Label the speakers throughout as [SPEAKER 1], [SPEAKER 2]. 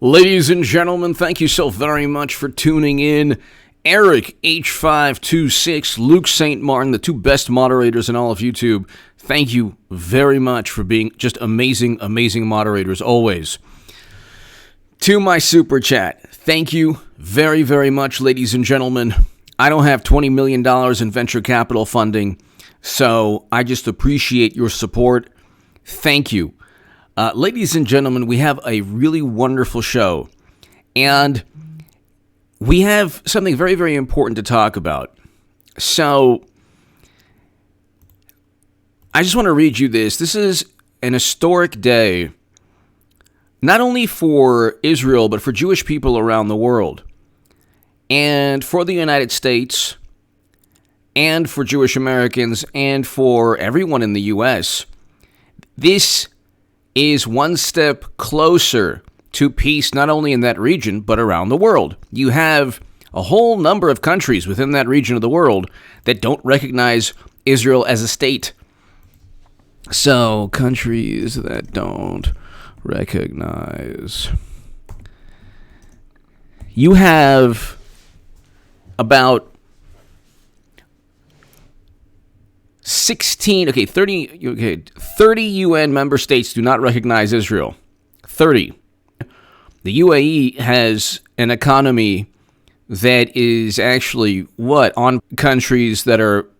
[SPEAKER 1] Ladies and gentlemen, thank you so very much for tuning in. Eric H526, Luke St. Martin, the two best moderators in all of YouTube. Thank you very much for being just amazing, amazing moderators always. To my super chat, thank you very, very much, ladies and gentlemen. I don't have $20 million in venture capital funding, so I just appreciate your support. Thank you. Ladies and gentlemen, we have a really wonderful show, and we have something very, very important to talk about. So, I just want to read you this. This is an historic day, not only for Israel, but for Jewish people around the world, and for the United States, and for Jewish Americans, and for everyone in the U.S. This is one step closer to peace, not only in that region, but around the world. You have a whole number of countries within that region of the world that don't recognize Israel as a state. So, countries that don't recognize. You have about 30 UN member states do not recognize Israel. 30. The UAE has an economy that is actually, on countries that are,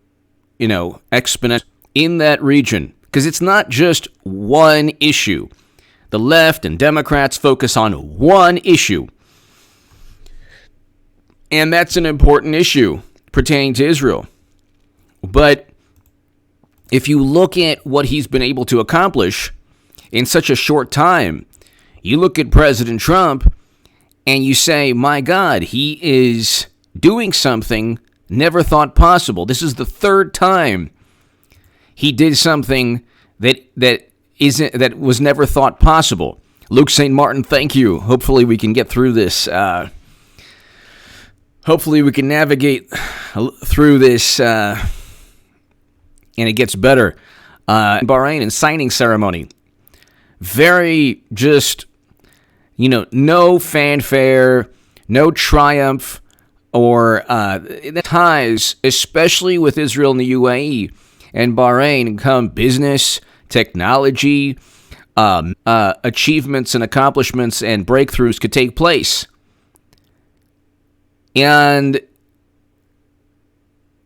[SPEAKER 1] exponential in that region. Because it's not just one issue. The left and Democrats focus on one issue. And that's an important issue pertaining to Israel. But if you look at what he's been able to accomplish in such a short time, you look at President Trump and you say, my God, he is doing something never thought possible. This is the third time he did something that was never thought possible. Luke St. Martin, thank you. Hopefully we can get through this. Hopefully we can navigate through this and it gets better. Bahrain and signing ceremony. Very just, no fanfare, no triumph, or ties, especially with Israel and the UAE and Bahrain, come business, technology, achievements and accomplishments and breakthroughs could take place. And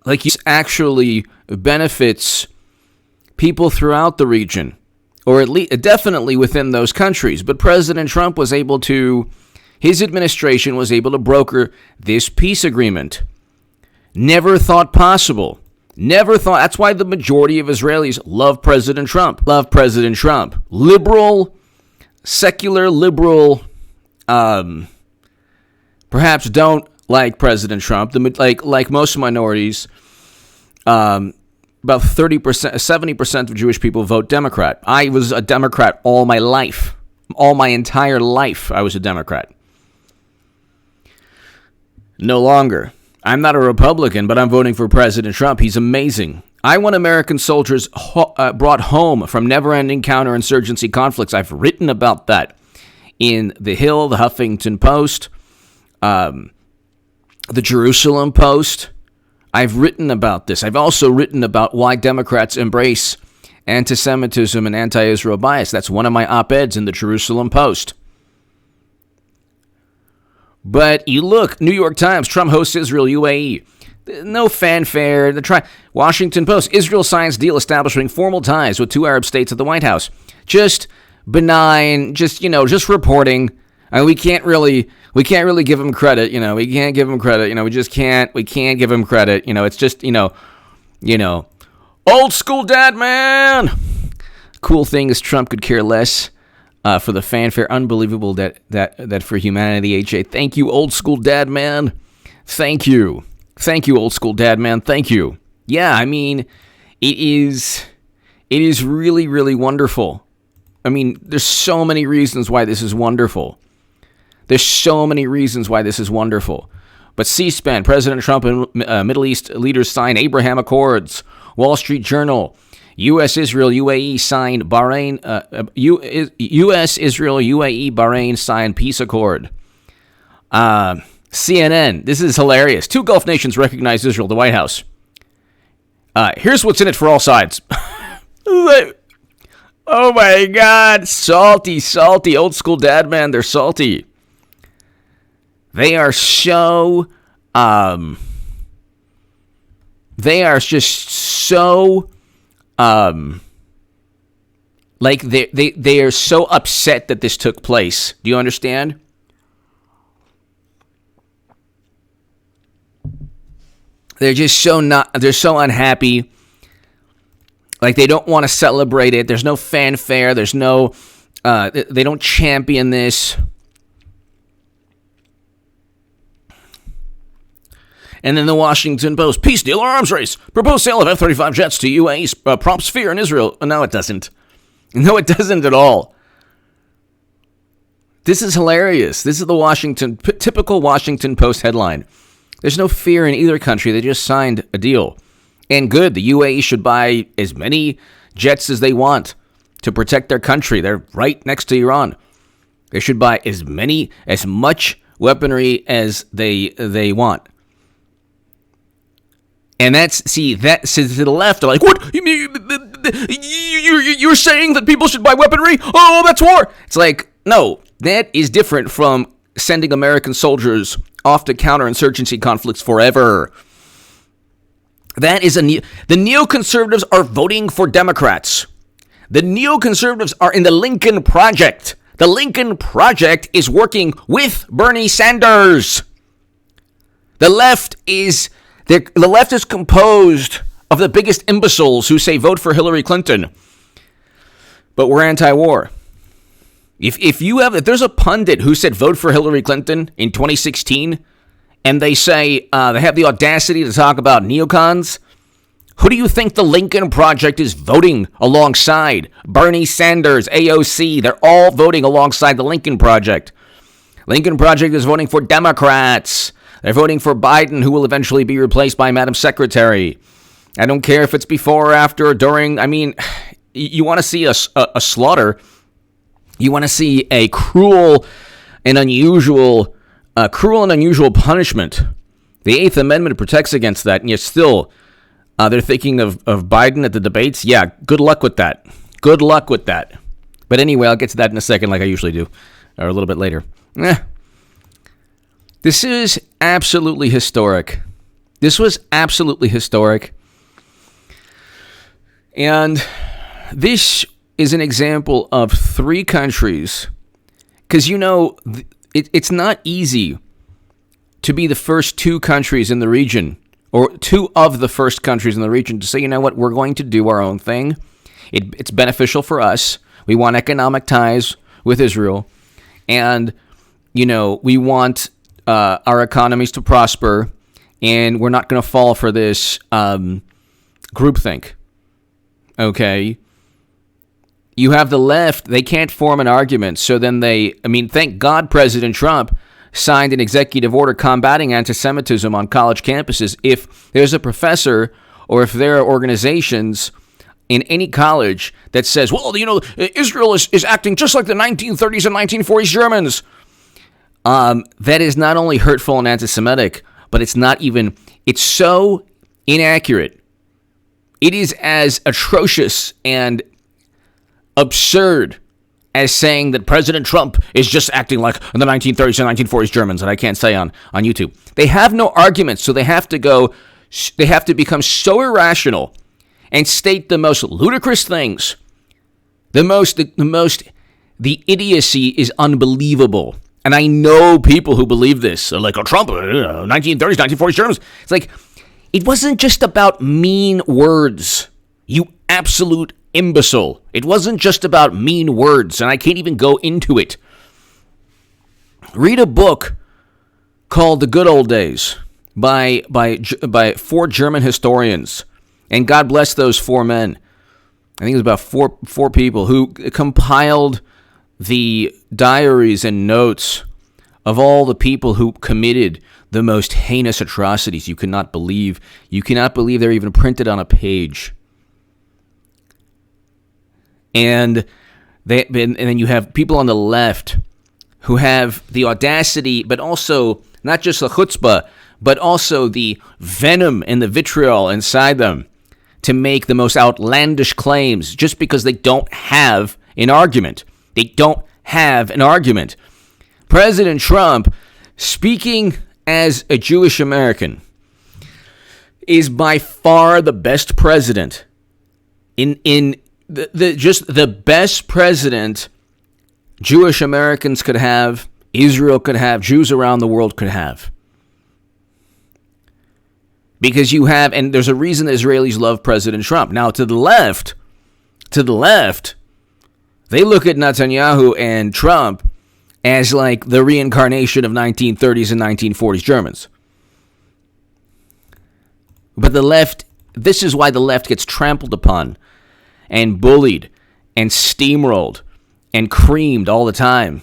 [SPEAKER 1] this actually benefits people throughout the region, or at least definitely within those countries. But President Trump his administration was able to broker this peace agreement. Never thought possible. Never thought. That's why the majority of Israelis love President Trump. Liberal, secular liberal, perhaps don't like President Trump. Like most minorities, about 30%, 70% of Jewish people vote Democrat. I was a Democrat all my life. All my entire life, I was a Democrat. No longer. I'm not a Republican, but I'm voting for President Trump. He's amazing. I want American soldiers brought home from never-ending counterinsurgency conflicts. I've written about that in The Hill, the Huffington Post, the Jerusalem Post. I've written about this. I've also written about why Democrats embrace anti-Semitism and anti-Israel bias. That's one of my op-eds in the Jerusalem Post. But you look, New York Times, Trump hosts Israel, UAE. No fanfare. Washington Post, Israel signs deal establishing formal ties with two Arab states at the White House. Just benign, just reporting. I mean, we can't really give him credit. We can't give him credit. We can't give him credit. It's just, old school dad, man. Cool thing is Trump could care less for the fanfare. Unbelievable that for humanity, AJ. Thank you, old school dad, man. Thank you, old school dad, man. Thank you. Yeah, I mean, it is really, really wonderful. I mean, there's so many reasons why this is wonderful. But C-SPAN, President Trump and Middle East leaders sign Abraham Accords. Wall Street Journal, U.S., Israel, UAE signed Bahrain. U.S., Israel, UAE, Bahrain signed peace accord. CNN. This is hilarious. 2 Gulf nations recognize Israel. The White House. Here's what's in it for all sides. Oh my God. Salty, salty. Old school dad man. They're salty. They are so... they are just so... like they are so upset that this took place. Do you understand? They're just they're so unhappy. Like they don't want to celebrate it. There's no fanfare. There's no, they don't champion this. And then the Washington Post, peace deal or arms race. Proposed sale of F-35 jets to UAE prompts fear in Israel. No, it doesn't. No, it doesn't at all. This is hilarious. This is the typical Washington Post headline. There's no fear in either country. They just signed a deal. And good, the UAE should buy as many jets as they want to protect their country. They're right next to Iran. They should buy as much weaponry as they want. And that says to the left, they're like, what? You're saying that people should buy weaponry? Oh, that's war. It's like, no, that is different from sending American soldiers off to counterinsurgency conflicts forever. That is the neoconservatives are voting for Democrats. The neoconservatives are in the Lincoln Project. The Lincoln Project is working with Bernie Sanders. The left is composed of the biggest imbeciles who say vote for Hillary Clinton, but we're anti-war. If there's a pundit who said vote for Hillary Clinton in 2016, and they say they have the audacity to talk about neocons, who do you think the Lincoln Project is voting alongside? Bernie Sanders, AOC, they're all voting alongside the Lincoln Project. Lincoln Project is voting for Democrats. They're voting for Biden, who will eventually be replaced by Madam Secretary. I don't care if it's before or after or during. I mean, you want to see a slaughter. You want to see a cruel and unusual punishment. The Eighth Amendment protects against that, and yet still they're thinking of Biden at the debates. Yeah, good luck with that. Good luck with that. But anyway, I'll get to that in a second like I usually do, or a little bit later. This is absolutely historic. This was absolutely historic. And this is an example of 3 countries, because it's not easy to be the first 2 countries in the region, or 2 of the first countries in the region, to say, you know what, we're going to do our own thing. It's beneficial for us. We want economic ties with Israel, and we want our economies to prosper, and we're not going to fall for this groupthink. Okay? You have the left, they can't form an argument, so then thank God President Trump signed an executive order combating anti-Semitism on college campuses. If there's a professor or if there are organizations in any college that says, well, Israel is acting just like the 1930s and 1940s Germans, that is not only hurtful and anti-Semitic, but it's so inaccurate. It is as atrocious and absurd as saying that President Trump is just acting like the 1930s and 1940s Germans, that I can't say on YouTube. They have no arguments, so they have to become so irrational and state the most ludicrous things. The idiocy is unbelievable. And I know people who believe this. They're like, Trump, 1930s, 1940s Germans. It's like, it wasn't just about mean words, you absolute imbecile. It wasn't just about mean words, and I can't even go into it. Read a book called The Good Old Days by 4 German historians, and God bless those 4 men. I think it was about four people who compiled the diaries and notes of all the people who committed the most heinous atrocities you cannot believe. You cannot believe they're even printed on a page. And then you have people on the left who have the audacity, but also not just the chutzpah, but also the venom and the vitriol inside them to make the most outlandish claims just because they don't have an argument. They don't have an argument. President Trump, speaking as a Jewish American, is by far the best president in the best president Jewish Americans could have, Israel could have, Jews around the world could have. Because you have, and there's a reason the Israelis love President Trump. Now, to the left, they look at Netanyahu and Trump as like the reincarnation of 1930s and 1940s Germans. But the left, this is why the left gets trampled upon and bullied and steamrolled and creamed all the time.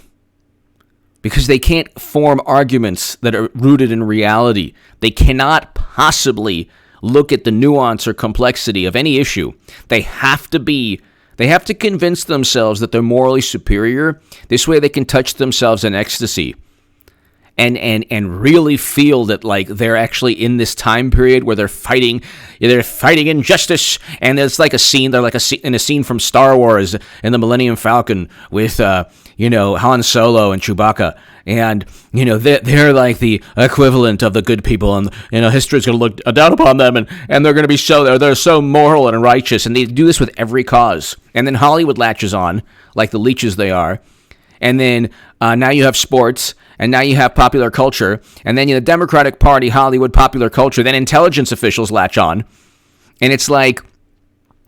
[SPEAKER 1] Because they can't form arguments that are rooted in reality. They cannot possibly look at the nuance or complexity of any issue. They have to convince themselves that they're morally superior. This way they can touch themselves in ecstasy and really feel that like they're actually in this time period where they're fighting injustice. And it's like a scene, they're like in a scene from Star Wars in the Millennium Falcon with Han Solo and Chewbacca. And, they're like the equivalent of the good people, and, history's going to look down upon them, and they're going to be they're so moral and righteous, and they do this with every cause. And then Hollywood latches on, like the leeches they are. And then now you have sports, and now you have popular culture, and then the Democratic Party, Hollywood, popular culture, then intelligence officials latch on. And it's like,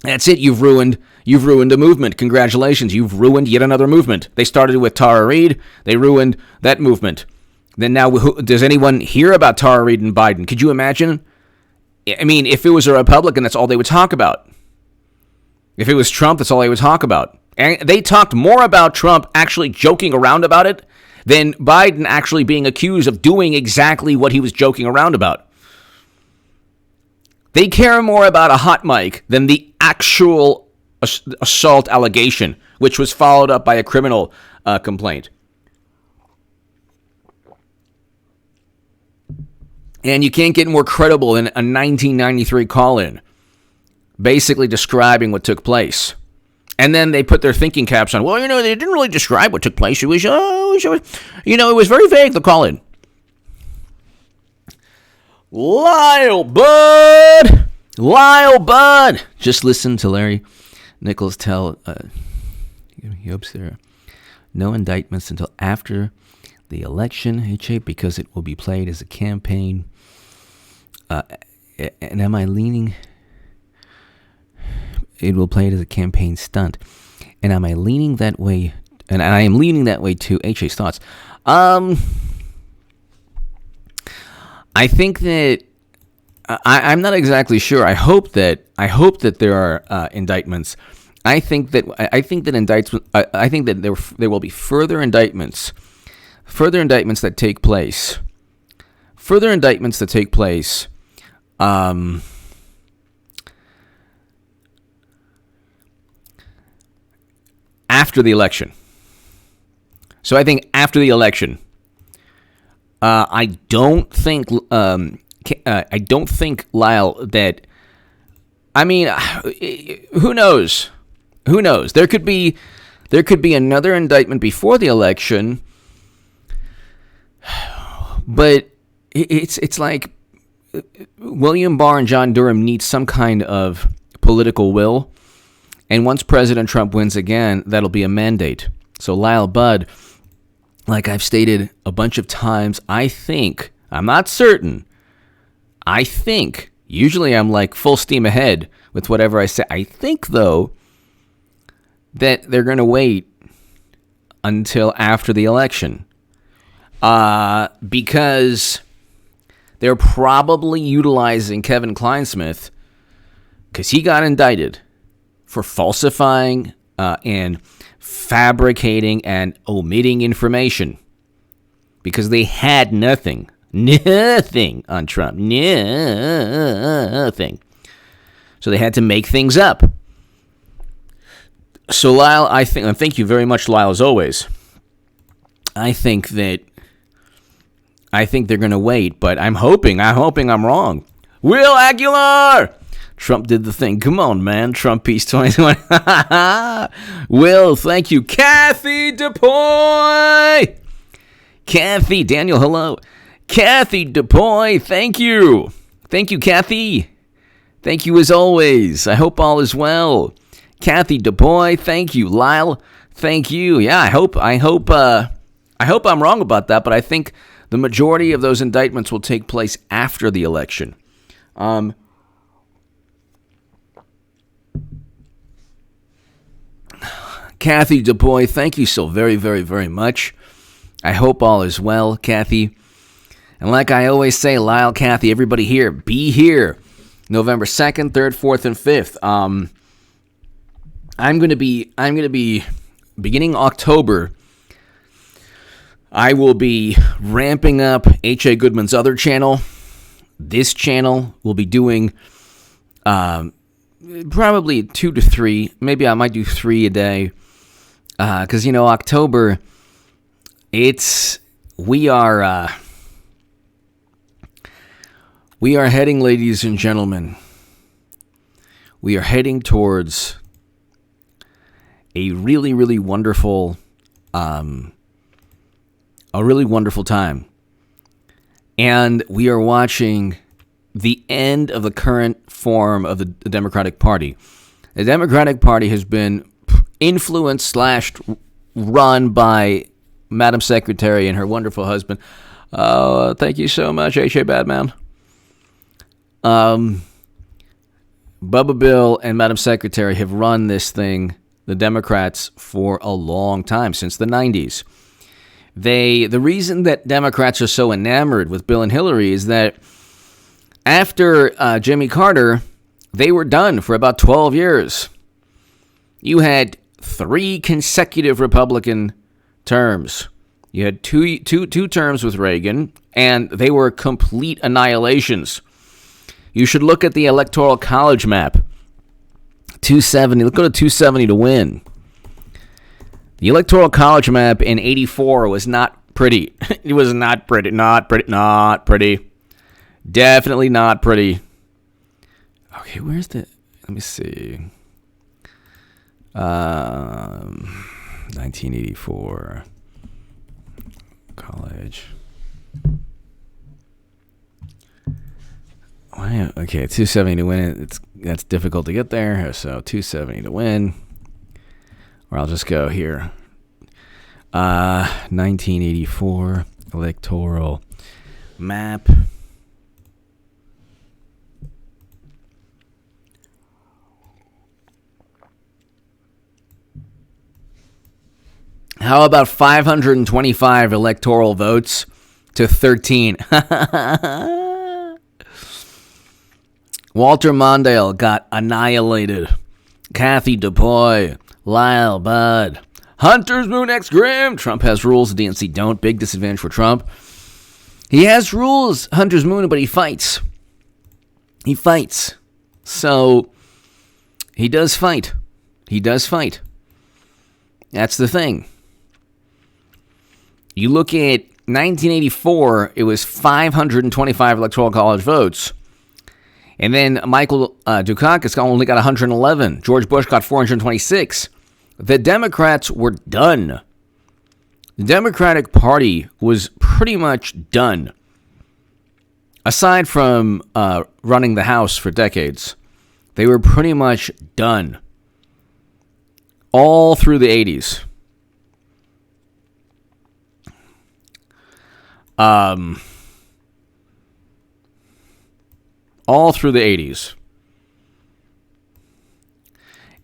[SPEAKER 1] that's it, you've ruined a movement. Congratulations, you've ruined yet another movement. They started with Tara Reid, they ruined that movement. Then now, does anyone hear about Tara Reid and Biden? Could you imagine? I mean, if it was a Republican, that's all they would talk about. If it was Trump, that's all they would talk about. And they talked more about Trump actually joking around about it than Biden actually being accused of doing exactly what he was joking around about. They care more about a hot mic than the actual assault allegation, which was followed up by a criminal complaint. And you can't get more credible than a 1993 call-in, basically describing what took place. And then they put their thinking caps on. Well, they didn't really describe what took place. It was, it was very vague, the call-in. Lyle Bud. Just listen to Larry Nichols tell, he hopes there are no indictments until after the election, HA, because it will be played as a campaign. And am I leaning? It will play it as a campaign stunt. And am I leaning that way? And I am leaning that way too. HA's thoughts. I think that I'm not exactly sure. I hope that there are indictments. I think that there will be further indictments that take place. After the election. So I think after the election, I don't think Lyle that. I mean, who knows? Who knows? There could be another indictment before the election, but it's like William Barr and John Durham need some kind of political will. And once President Trump wins again, that'll be a mandate. So Lyle Budd, like I've stated a bunch of times, I'm not certain, usually I'm like full steam ahead with whatever I say. I think, though, that they're going to wait until after the election. Because they're probably utilizing Kevin Kleinsmith, because he got indicted for falsifying and fabricating and omitting information, because they had nothing on Trump, nothing. So they had to make things up. So Lyle, and thank you very much, Lyle, as always. I think they're going to wait, but I'm hoping I'm wrong. Will Aguilar! Trump did the thing. Come on, man. Trump Peace 2020. Will, thank you. Kathy DePoy! Kathy, Daniel, hello. Kathy DePoy, thank you. Thank you, Kathy. Thank you as always. I hope all is well. Kathy DePoy, thank you. Lyle, thank you. Yeah, I hope I'm wrong about that, but I think the majority of those indictments will take place after the election. Kathy DePoy, thank you so very, very, very much. I hope all is well, Kathy. And like I always say, Lyle, Kathy, everybody here, be here. November 2nd, 3rd, 4th, and 5th. I'm going to be beginning October. I will be ramping up H.A. Goodman's other channel. This channel will be doing probably 2 to 3. Maybe I might do 3 a day. Because, October, we are heading, ladies and gentlemen, we are heading towards a really, really wonderful, time. And we are watching the end of the current form of the Democratic Party. The Democratic Party has been influenced / run by Madam Secretary and her wonderful husband. Thank you so much, H.A. Badman. Bubba Bill and Madam Secretary have run this thing, the Democrats, for a long time, since the 90s. The reason that Democrats are so enamored with Bill and Hillary is that after Jimmy Carter, they were done for about 12 years. You had 3 consecutive Republican terms. You had two terms with Reagan, and they were complete annihilations. You should look at the Electoral College map. 270. Let's go to 270 to win. The Electoral College map in 84 was not pretty. It was not pretty. Not pretty. Definitely not pretty. Okay, where's the... Let me see. 1984 college. Okay, 270 to win. That's difficult to get there. So 270 to win. Or I'll just go here. 1984 electoral map. How about 525 electoral votes to 13? Walter Mondale got annihilated. Kathy DePoy, Lyle Budd, Hunter's Moon X Grimm. Trump has rules, the DNC don't. Big disadvantage for Trump. He has rules, Hunter's Moon, but he fights. He fights. So, he does fight. He does fight. That's the thing. You look at 1984, it was 525 electoral college votes. And then Michael Dukakis only got 111. George Bush got 426. The Democrats were done. The Democratic Party was pretty much done. Aside from running the House for decades, they were pretty much done. All through the 80s. All through the 80s.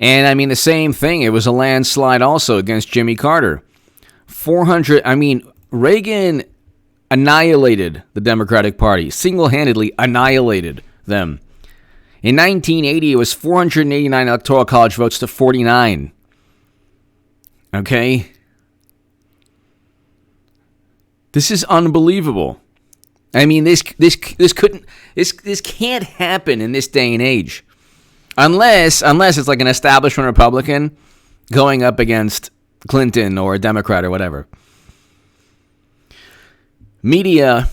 [SPEAKER 1] And I mean, the same thing. It was a landslide also against Jimmy Carter. Reagan annihilated the Democratic Party, single-handedly annihilated them. In 1980, it was 489 electoral college votes to 49. Okay? This is unbelievable. I mean, this can't happen in this day and age, unless it's like an establishment Republican, going up against Clinton or a Democrat or whatever. Media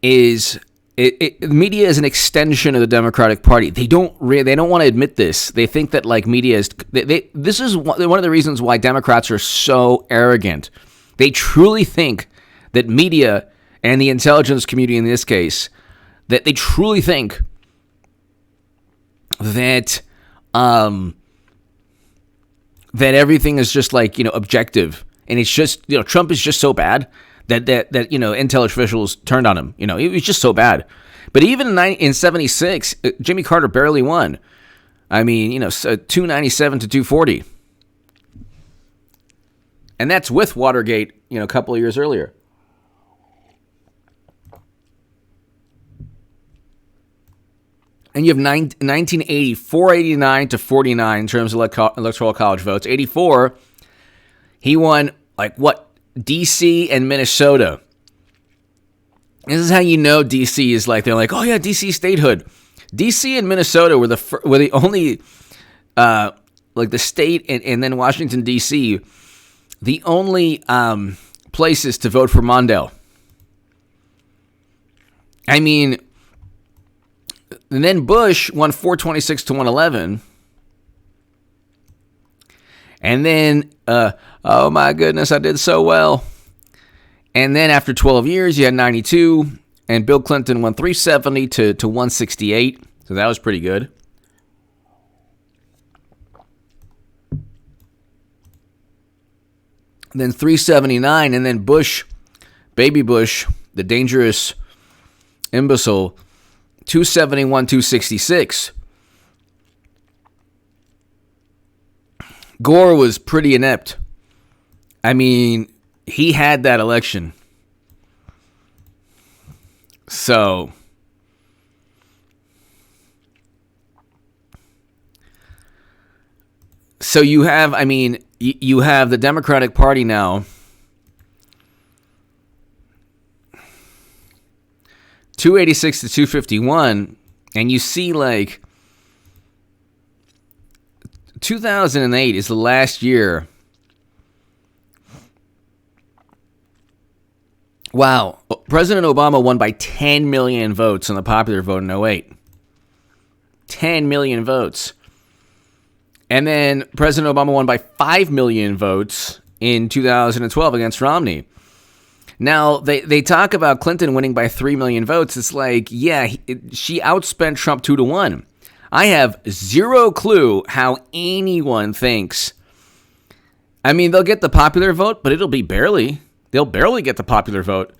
[SPEAKER 1] is media is an extension of the Democratic Party. They don't want to admit this. They think that like media is. This is one of the reasons why Democrats are so arrogant. They truly think that media and the intelligence community in this case, that they truly think that that everything is just like, objective, and it's just, Trump is just so bad that intel officials turned on him. It was just so bad. But even in 76, Jimmy Carter barely won. I mean, 297 to 240. And that's with Watergate, a couple of years earlier. And you have 1980, 489 to 49 in terms of electoral college votes. 84, he won, D.C. and Minnesota. This is how you know D.C. is they're like, oh yeah, D.C. statehood. D.C. and Minnesota were the only, the state, and then Washington, D.C., the only places to vote for Mondale. I mean, and then Bush won 426 to 111. And then, oh my goodness, I did so well. And then after 12 years, you had 92. And Bill Clinton won 370 to 168. So that was pretty good. And then 379. And then Bush, baby Bush, the dangerous imbecile, 271, 266. Gore was pretty inept. I mean, he had that election. So you have, you have the Democratic Party now 286 to 251, and you see 2008 is the last year. Wow. President Obama won by 10 million votes on the popular vote in 08. 10 million votes. And then President Obama won by 5 million votes in 2012 against Romney. Now, they talk about Clinton winning by 3 million votes. It's she outspent Trump 2-1. I have zero clue how anyone thinks. They'll get the popular vote, but it'll be barely. They'll barely get the popular vote.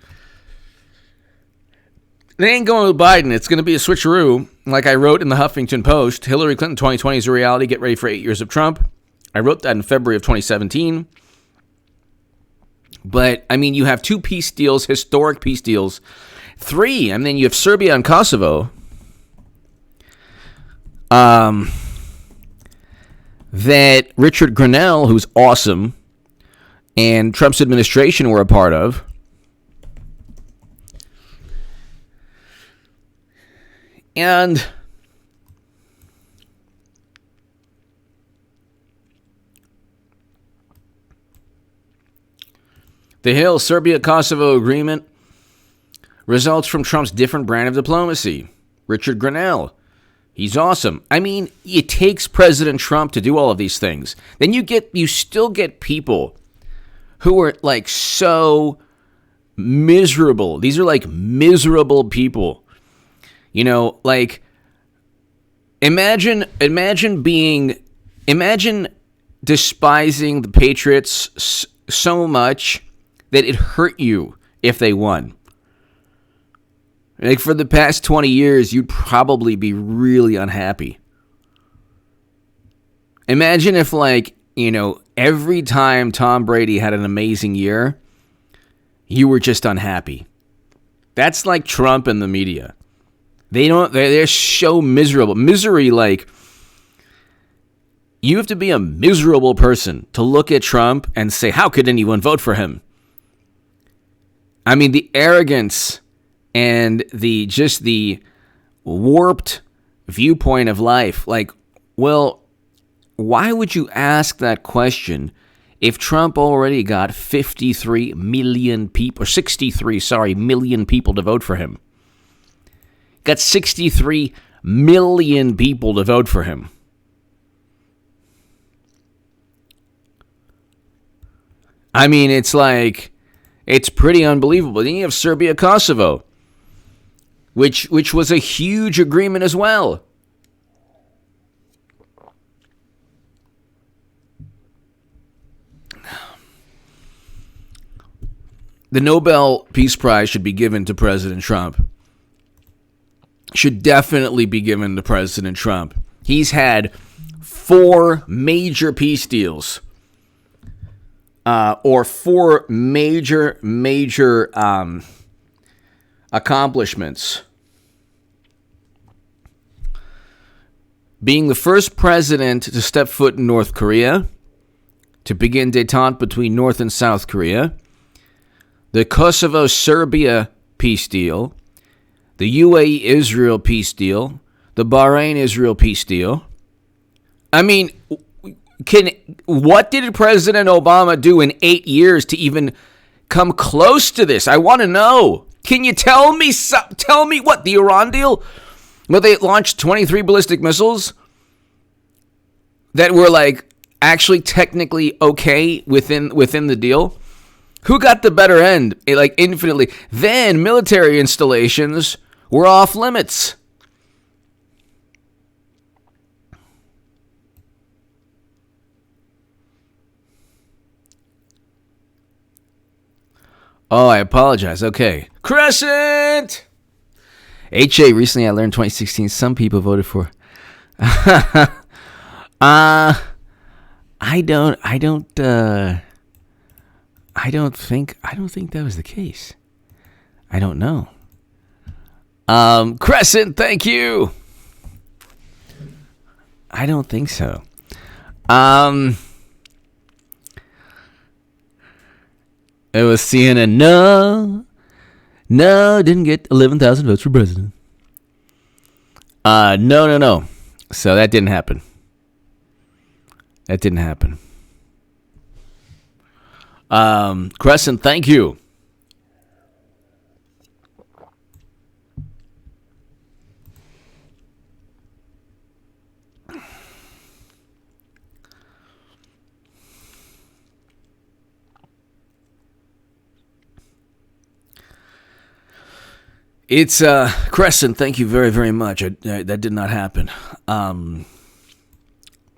[SPEAKER 1] They ain't going with Biden. It's going to be a switcheroo. Like I wrote in the Huffington Post, Hillary Clinton 2020 is a reality. Get ready for 8 years of Trump. I wrote that in February of 2017. But, you have 2 peace deals, historic peace deals. 3, and then you have Serbia and Kosovo. That Richard Grenell, who's awesome, and Trump's administration were a part of. And the Hill Serbia-Kosovo agreement results from Trump's different brand of diplomacy. Richard Grenell, he's awesome. It takes President Trump to do all of these things. Then you still get people who are so miserable. These are miserable people. Imagine despising the Patriots so much that it hurt you if they won. For the past 20 years, you'd probably be really unhappy. Imagine if, every time Tom Brady had an amazing year, you were just unhappy. That's like Trump and the media. They're so miserable. Misery, you have to be a miserable person to look at Trump and say, how could anyone vote for him? The arrogance and the warped viewpoint of life. why would you ask that question if Trump already got 53 million people, or 63, million people to vote for him? Got 63 million people to vote for him. I mean, it's pretty unbelievable. Then you have Serbia, Kosovo, which was a huge agreement as well. The Nobel Peace Prize should be given to President Trump. Should definitely be given to President Trump. He's had 4 major peace deals. Or 4 major accomplishments. Being the first president to step foot in North Korea, to begin détente between North and South Korea, the Kosovo-Serbia peace deal, the UAE-Israel peace deal, the Bahrain-Israel peace deal. I mean, what did President Obama do in 8 years to even come close to this? I want to know. Can you tell me what, the Iran deal? Well, they launched 23 ballistic missiles that were actually technically okay within the deal. Who got the better end? Infinitely. Then military installations were off limits. Oh, I apologize. Okay. Crescent! HA, recently I learned 2016 some people voted for. I don't think that was the case. I don't know. Crescent, thank you. I don't think so. It was CNN. No, didn't get 11,000 votes for president. No. So that didn't happen. Crescent, thank you. It's Crescent. Thank you very, very much. That did not happen.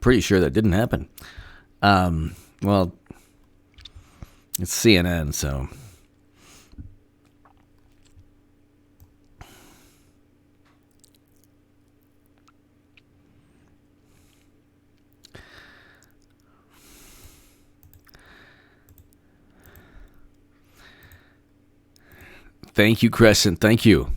[SPEAKER 1] Pretty sure that didn't happen. Well, it's CNN, so. Thank you, Crescent. Thank you.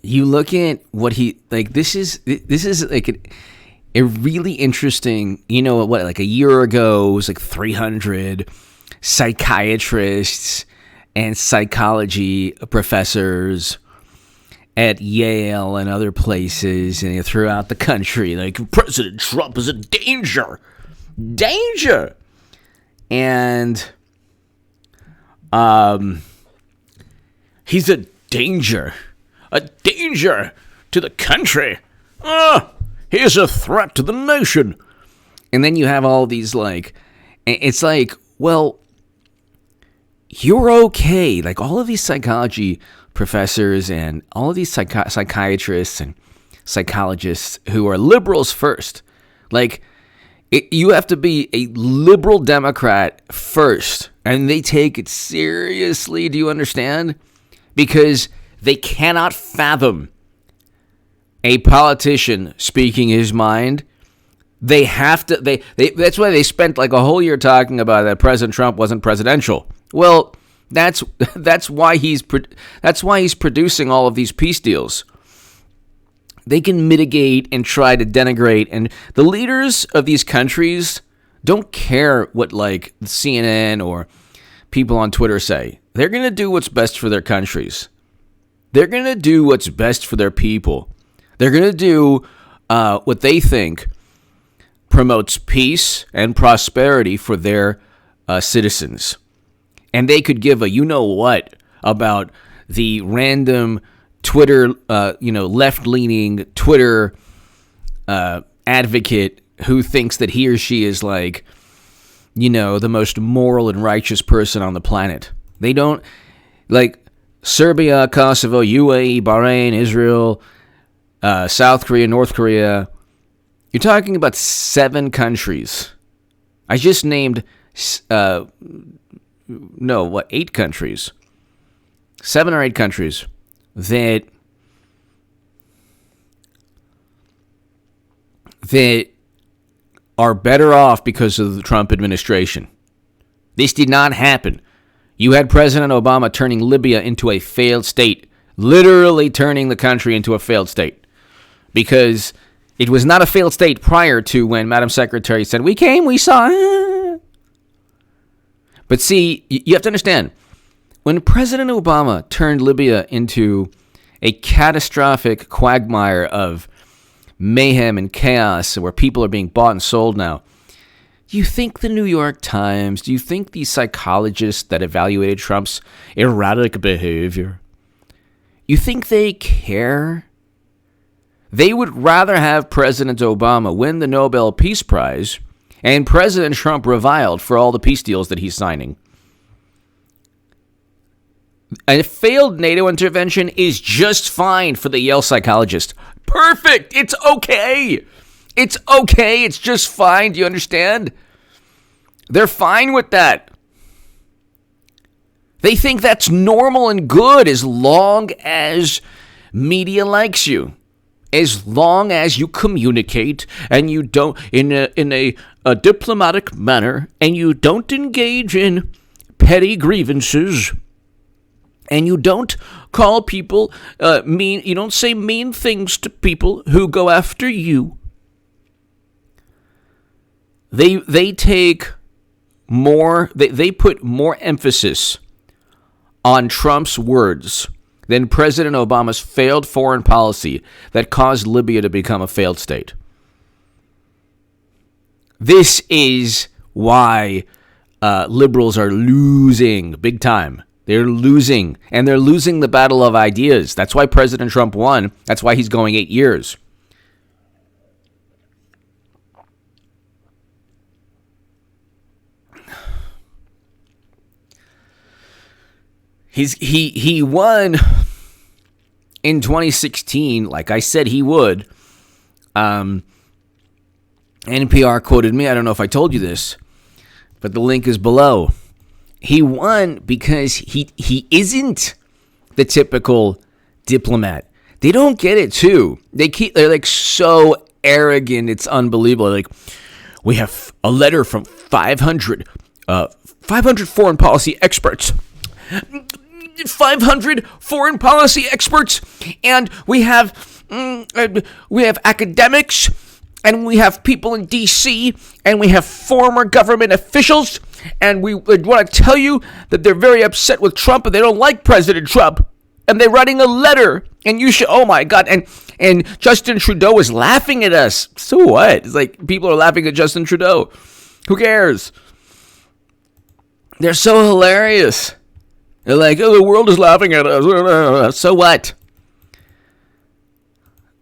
[SPEAKER 1] You look at what he this is a really interesting, a year ago it was 300 psychiatrists and psychology professors at Yale and other places and throughout the country, President Trump is a danger. And he's a danger to the country. He's a threat to the nation. And then you have all these it's well, you're okay. All of these psychology professors and all of these psychiatrists and psychologists who are liberals first, you have to be a liberal Democrat first, and they take it seriously. Do you understand? Because they cannot fathom a politician speaking his mind. They have to. They that's why they spent a whole year talking about that President Trump wasn't presidential. Well, that's why he's producing all of these peace deals. They can mitigate and try to denigrate, and the leaders of these countries don't care what CNN or people on Twitter say. They're going to do what's best for their countries. They're going to do what's best for their people. They're going to do what they think promotes peace and prosperity for their citizens. And they could give a you-know-what about the random Twitter, left-leaning Twitter advocate who thinks that he or she is like, the most moral and righteous person on the planet. They don't, like, Serbia, Kosovo, UAE, Bahrain, Israel, South Korea, North Korea. You're talking about 7 countries. I just named, 8 countries. 7 or 8 countries that are better off because of the Trump administration. This did not happen. You had President Obama turning Libya into a failed state, literally turning the country into a failed state, because it was not a failed state prior to when Madam Secretary said, we came, we saw. But see, you have to understand, when President Obama turned Libya into a catastrophic quagmire of mayhem and chaos where people are being bought and sold now, do you think the New York Times, do you think these psychologists that evaluated Trump's erratic behavior, you think they care? They would rather have President Obama win the Nobel Peace Prize and President Trump reviled for all the peace deals that he's signing. A failed NATO intervention is just fine for the Yale psychologist. Perfect. It's okay. It's okay. It's just fine. Do you understand? They're fine with that. They think that's normal and good as long as media likes you. As long as you communicate and you don't, in a diplomatic manner, and you don't engage in petty grievances, and you don't call people mean, you don't say mean things to people who go after you. They take more, they put more emphasis on Trump's words than President Obama's failed foreign policy that caused Libya to become a failed state. This is why liberals are losing big time. They're losing, and they're losing the battle of ideas. That's why President Trump won. That's why he's going 8 years. He won in 2016, like I said he would. NPR quoted me. I don't know if I told you this, but the link is below. He won because he isn't the typical diplomat. They don't get it too. They're like so arrogant. It's unbelievable. Like, we have a letter from 500 foreign policy experts. 500 foreign policy experts, and we have academics, and we have people in D.C., and we have former government officials, and we want to tell you that they're very upset with Trump, and they don't like President Trump, and they're writing a letter, and you should, oh my God, and Justin Trudeau is laughing at us. So what? It's like people are laughing at Justin Trudeau. Who cares? They're so hilarious. They're like, oh, the world is laughing at us. So what?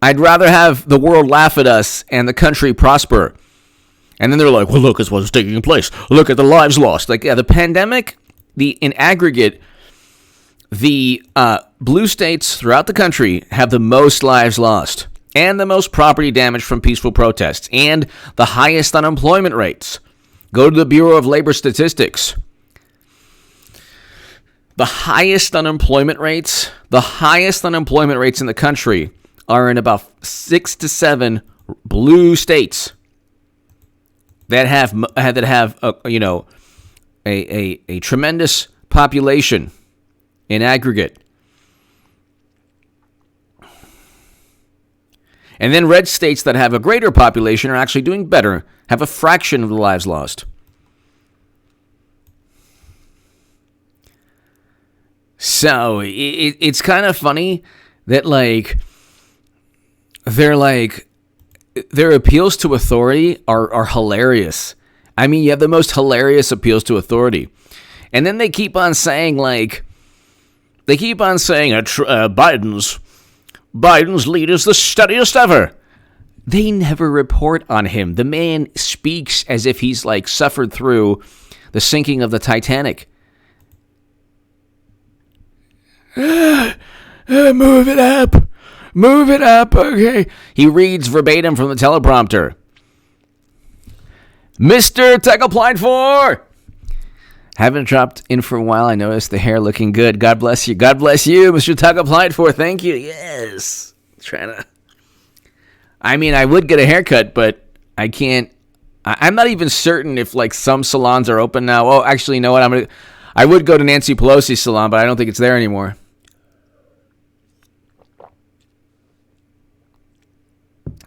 [SPEAKER 1] I'd rather have the world laugh at us and the country prosper. And then they're like, well, look at what's taking place. Look at the lives lost. Like, yeah, the pandemic, in aggregate, the blue states throughout the country have the most lives lost and the most property damage from peaceful protests and the highest unemployment rates. Go to the Bureau of Labor Statistics. The highest unemployment rates in the country are in about 6 to 7 blue states that have a tremendous population in aggregate. And then red states that have a greater population are actually doing better, have a fraction of the lives lost. So it's kind of funny that, like, they're like, their appeals to authority are hilarious. I mean, you have the most hilarious appeals to authority. And then they keep on saying, Biden's lead is the steadiest ever. They never report on him. The man speaks as if he's suffered through the sinking of the Titanic. Move it up. Move it up. Okay. He reads verbatim from the teleprompter. Mr. Tech Applied For. Haven't dropped in for a while. I noticed the hair looking good. God bless you. God bless you, Mr. Tech Applied For. Thank you. Yes. I would get a haircut, but I can't. I'm not even certain if some salons are open now. Oh, actually, you know what? I would go to Nancy Pelosi's salon, but I don't think it's there anymore.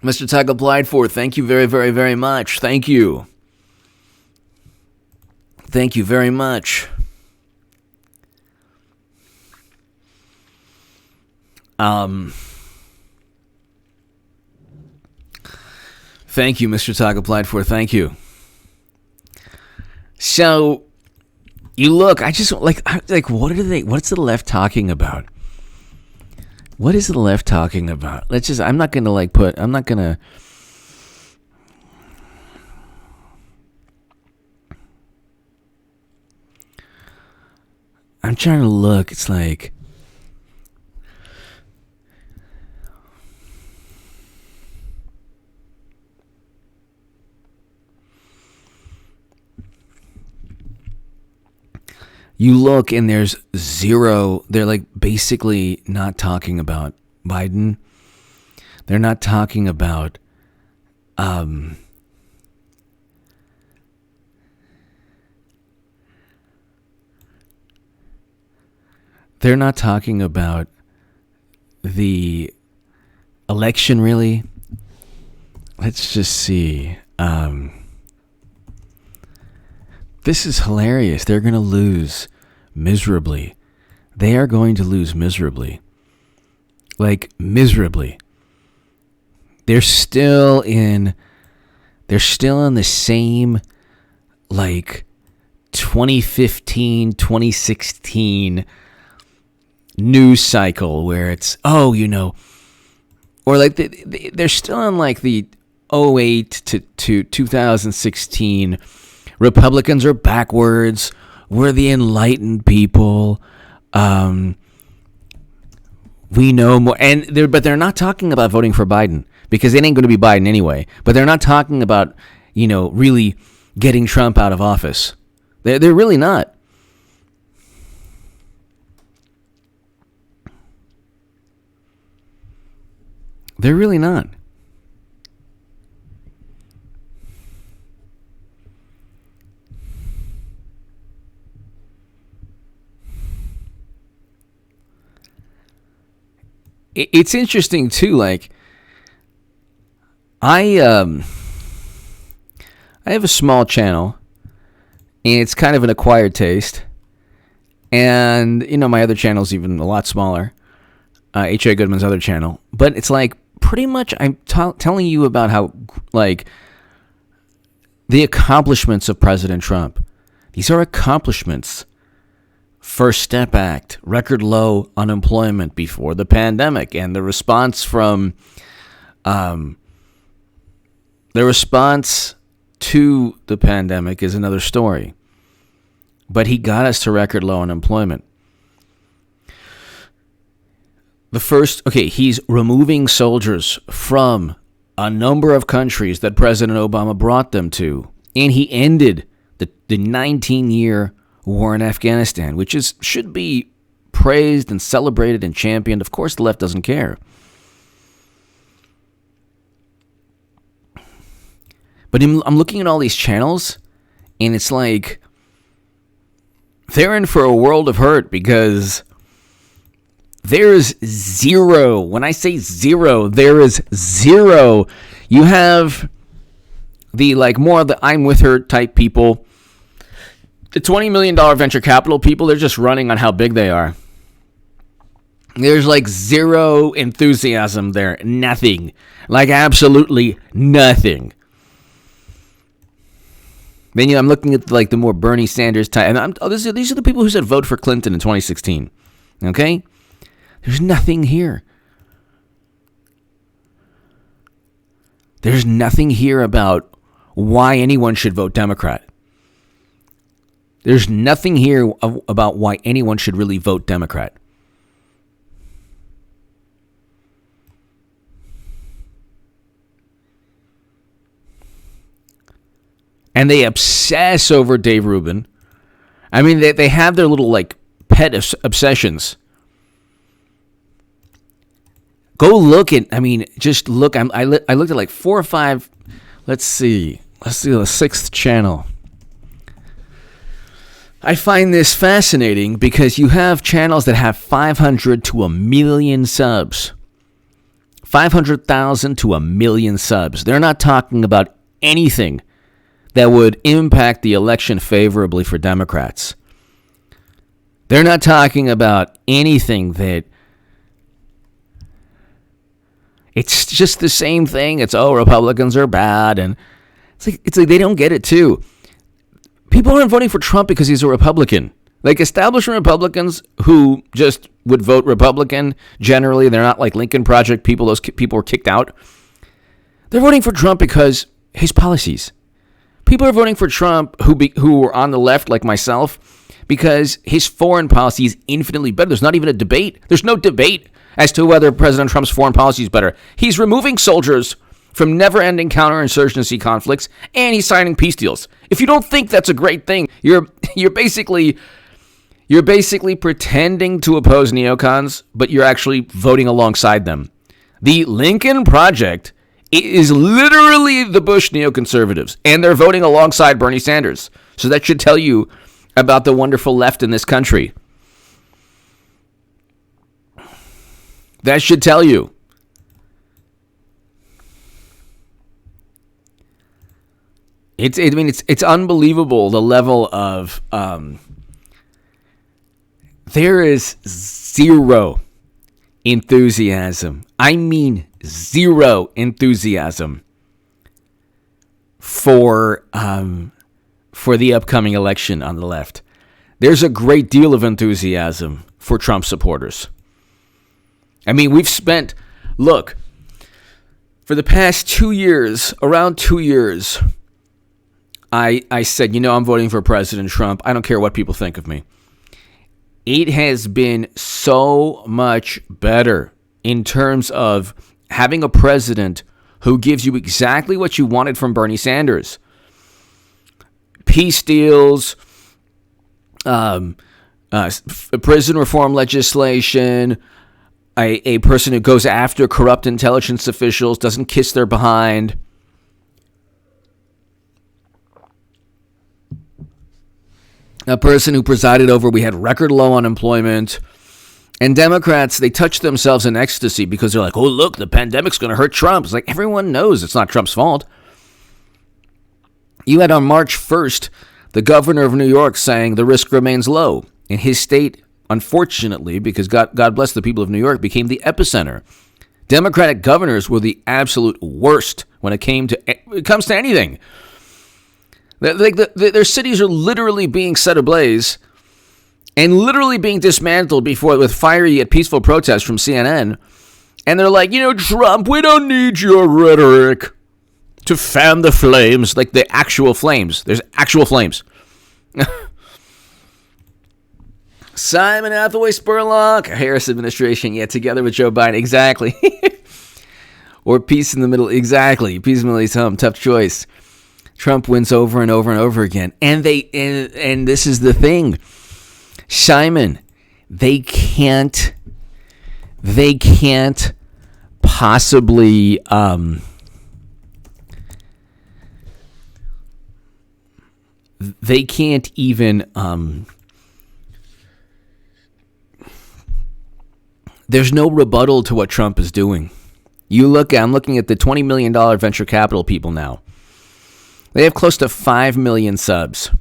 [SPEAKER 1] Mr. Tech Applied For, thank you very, very, very much. Thank you. Thank you very much. Thank you, Mr. Tech Applied For. Thank you. So, you look, I just, what what's the left talking about? What is the left talking about? I'm not going to I'm trying to look. It's you look and there's zero. They're basically not talking about Biden. They're not talking about they're not talking about the election, really. Let's just see. This is hilarious. They're going to lose miserably. They are going to lose miserably. Miserably. They're still in the same 2015, 2016 news cycle where it's, or they're still in the 08 to 2016. Republicans are backwards. We're the enlightened people. We know more, but they're not talking about voting for Biden because it ain't going to be Biden anyway. But they're not talking about really getting Trump out of office. They're really not. They're really not. It's interesting too. I have a small channel, and it's kind of an acquired taste. And my other channel is even a lot smaller. H.A. Goodman's other channel, but it's pretty much I'm telling you about how the accomplishments of President Trump. These are accomplishments. First Step Act, record low unemployment before the pandemic, and the response from the response to the pandemic is another story. But he got us to record low unemployment. He's removing soldiers from a number of countries that President Obama brought them to, and he ended the 19-year war in Afghanistan, which should be praised and celebrated and championed. Of course, the left doesn't care. But I'm looking at all these channels, and it's they're in for a world of hurt because there's zero. When I say zero, there is zero. You have the more of the I'm with her type people. The $20 million venture capital people, they're just running on how big they are. There's like zero enthusiasm there. Nothing. Like absolutely nothing. Then I'm looking at like the more Bernie Sanders type, and these are the people who said vote for Clinton in 2016. Okay, there's nothing here. There's nothing here about why anyone should vote Democrat. There's nothing here about why anyone should really vote Democrat. And they obsess over Dave Rubin. I mean, they have their little, like, pet obsessions. Go look at, just look. I looked at, like, 4 or 5. Let's see the 6th channel. I find this fascinating because you have channels that have 500 to 1 million subs. 500,000 to 1 million subs. They're not talking about anything that would impact the election favorably for Democrats. They're not talking about anything that... It's just the same thing. It's, Republicans are bad. And it's like they don't get it, too. People aren't voting for Trump because he's a Republican. Like, establishment Republicans who just would vote Republican, generally, they're not like Lincoln Project people. Those people were kicked out. They're voting for Trump because his policies. People are voting for Trump who are on the left, like myself, because his foreign policy is infinitely better. There's not even a debate. There's no debate as to whether President Trump's foreign policy is better. He's removing soldiers from never-ending counterinsurgency conflicts, and he's signing peace deals. If you don't think that's a great thing, you're basically pretending to oppose neocons, but you're actually voting alongside them. The Lincoln Project is literally the Bush neoconservatives, and they're voting alongside Bernie Sanders. So that should tell you about the wonderful left in this country. That should tell you. It's unbelievable the level of there is zero enthusiasm. I mean zero enthusiasm for the upcoming election on the left. There's a great deal of enthusiasm for Trump supporters. I mean, look, for the past 2 years, around 2 years, I said, I'm voting for President Trump. I don't care what people think of me. It has been so much better in terms of having a president who gives you exactly what you wanted from Bernie Sanders. Peace deals, prison reform legislation, a person who goes after corrupt intelligence officials, doesn't kiss their behind. A person who presided over, we had record low unemployment. And Democrats, they touch themselves in ecstasy because they're like, oh, look, the pandemic's going to hurt Trump. It's like everyone knows it's not Trump's fault. You had on March 1st, the governor of New York saying the risk remains low. And his state, unfortunately, because God bless the people of New York, became the epicenter. Democratic governors were the absolute worst when it comes to anything. Their cities are literally being set ablaze and literally being dismantled with fiery yet peaceful protests from CNN. And they're like, Trump, we don't need your rhetoric to fan the flames, like the actual flames. There's actual flames. Simon Hathaway Spurlock, Harris administration, together with Joe Biden. Exactly. Or peace in the middle. Exactly. Peace in the Middle East home. Tough choice. Trump wins over and over and over again. And and this is the thing. Simon, they can't possibly they can't even there's no rebuttal to what Trump is doing. I'm looking at the $20 million venture capital people now. They have close to 5 million subs.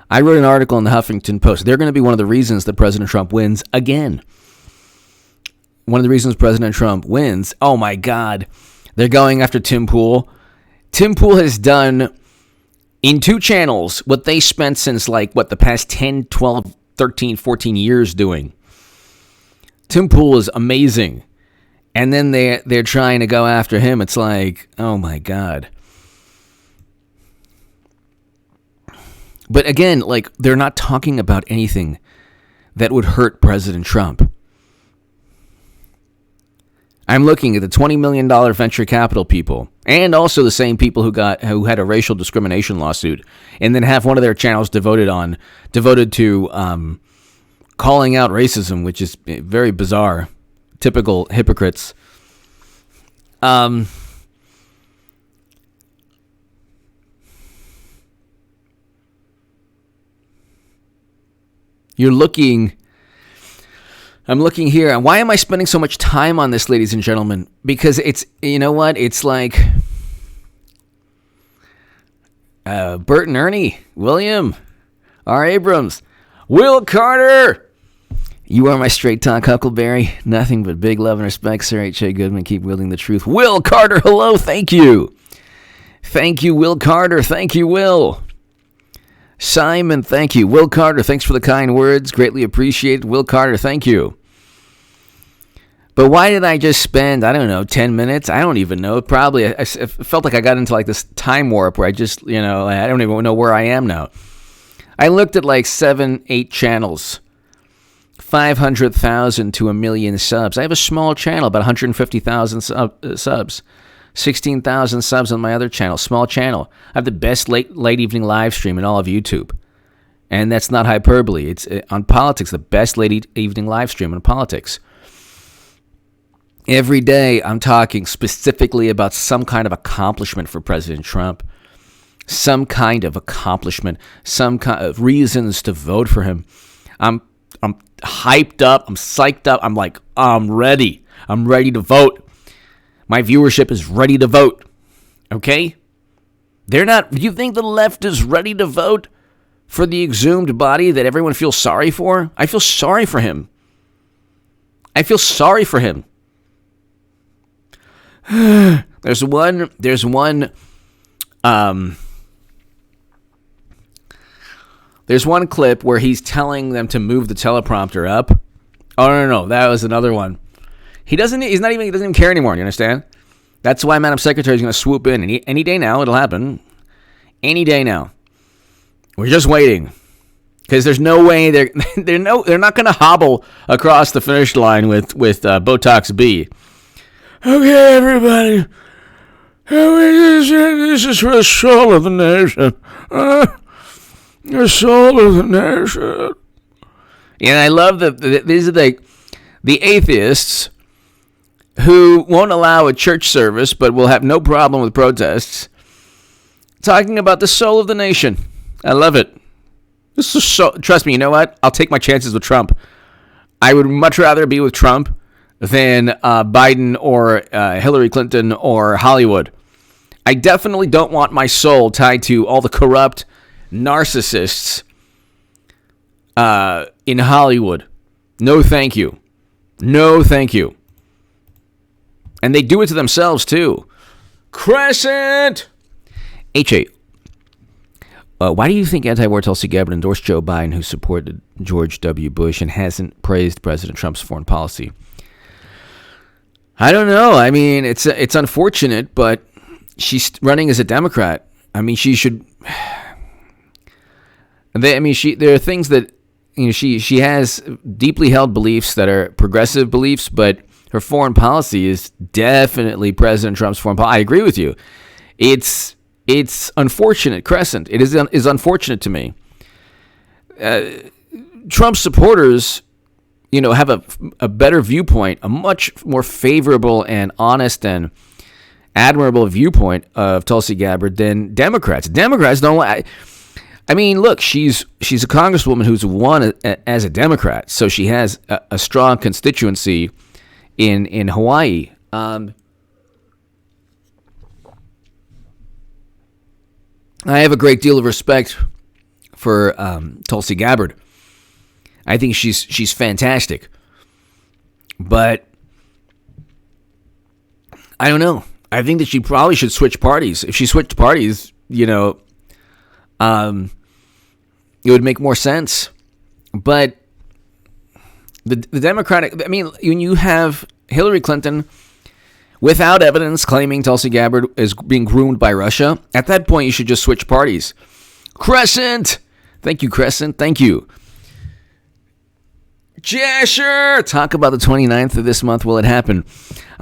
[SPEAKER 1] I wrote an article in the Huffington Post. They're going to be one of the reasons that President Trump wins again. one of the reasons President Trump wins, oh my God, they're going after Tim Pool. Tim Pool has done in 2 channels what they spent since the past 10, 12, 13, 14 years doing. Tim Pool is amazing. And then they're trying to go after him. It's like, oh my God. But again, they're not talking about anything that would hurt President Trump. I'm looking at the $20 million venture capital people, and also the same people who had a racial discrimination lawsuit, and then have one of their channels devoted to calling out racism, which is very bizarre. Typical hypocrites. I'm looking here, and why am I spending so much time on this, ladies and gentlemen? Because it's, you know what? It's like Bert and Ernie, William, R. Abrams, Will Carter. You are my straight talk Huckleberry. Nothing but big love and respect, Sir H.A. Goodman. Keep wielding the truth. Will Carter, hello. Thank you. Thank you, Will Carter. Thank you, Will. Simon, thank you. Will Carter, thanks for the kind words. Greatly appreciated. Will Carter, thank you. But why did I just spend, 10 minutes? I don't even know. Probably, I felt like I got into this time warp where I just, I don't even know where I am now. I looked at 7, 8 channels. 500,000 to 1 million subs. I have a small channel, about 150,000 subs. 16,000 subs on my other channel, small channel. I have the best late evening live stream in all of YouTube. And that's not hyperbole. It's on politics, the best late evening live stream on politics. Every day I'm talking specifically about some kind of accomplishment for President Trump. Some kind of accomplishment, some kind of reasons to vote for him. I'm hyped up, I'm psyched up. I'm ready. I'm ready to vote. My viewership is ready to vote. Okay? They're not. You think the left is ready to vote for the exhumed body that everyone feels sorry for? I feel sorry for him. There's one clip where he's telling them to move the teleprompter up. Oh no, that was another one. He doesn't even care anymore. You understand? That's why Madam Secretary is going to swoop in any day now. It'll happen. Any day now. We're just waiting because there's no way they're not going to hobble across the finish line with Botox B. Okay, everybody. This is for the soul of the nation. The soul of the nation. And I love that these are the atheists who won't allow a church service but will have no problem with protests talking about the soul of the nation. I love it. This is trust me, you know what? I'll take my chances with Trump. I would much rather be with Trump than Biden or Hillary Clinton or Hollywood. I definitely don't want my soul tied to all the corrupt narcissists in Hollywood. No, thank you. No, thank you. And they do it to themselves, too. Crescent! H.A., why do you think anti-war Tulsi Gabbard endorsed Joe Biden, who supported George W. Bush and hasn't praised President Trump's foreign policy? I don't know. I mean, it's unfortunate, but she's running as a Democrat. I mean, she should. There are things that she has deeply held beliefs that are progressive beliefs, but her foreign policy is definitely President Trump's foreign policy. I agree with you. It's unfortunate, Crescent. It is unfortunate to me. Trump supporters, have a better viewpoint, a much more favorable and honest and admirable viewpoint of Tulsi Gabbard than Democrats. Democrats don't. I mean, look, she's a congresswoman who's won as a Democrat, so she has a strong constituency in Hawaii. I have a great deal of respect for Tulsi Gabbard. I think she's fantastic. But I don't know. I think that she probably should switch parties. If she switched parties, it would make more sense. But the Democratic, when you have Hillary Clinton without evidence claiming Tulsi Gabbard is being groomed by Russia, at that point you should just switch parties. Crescent! Thank you, Crescent. Thank you. Jasher! Talk about the 29th of this month. Will it happen?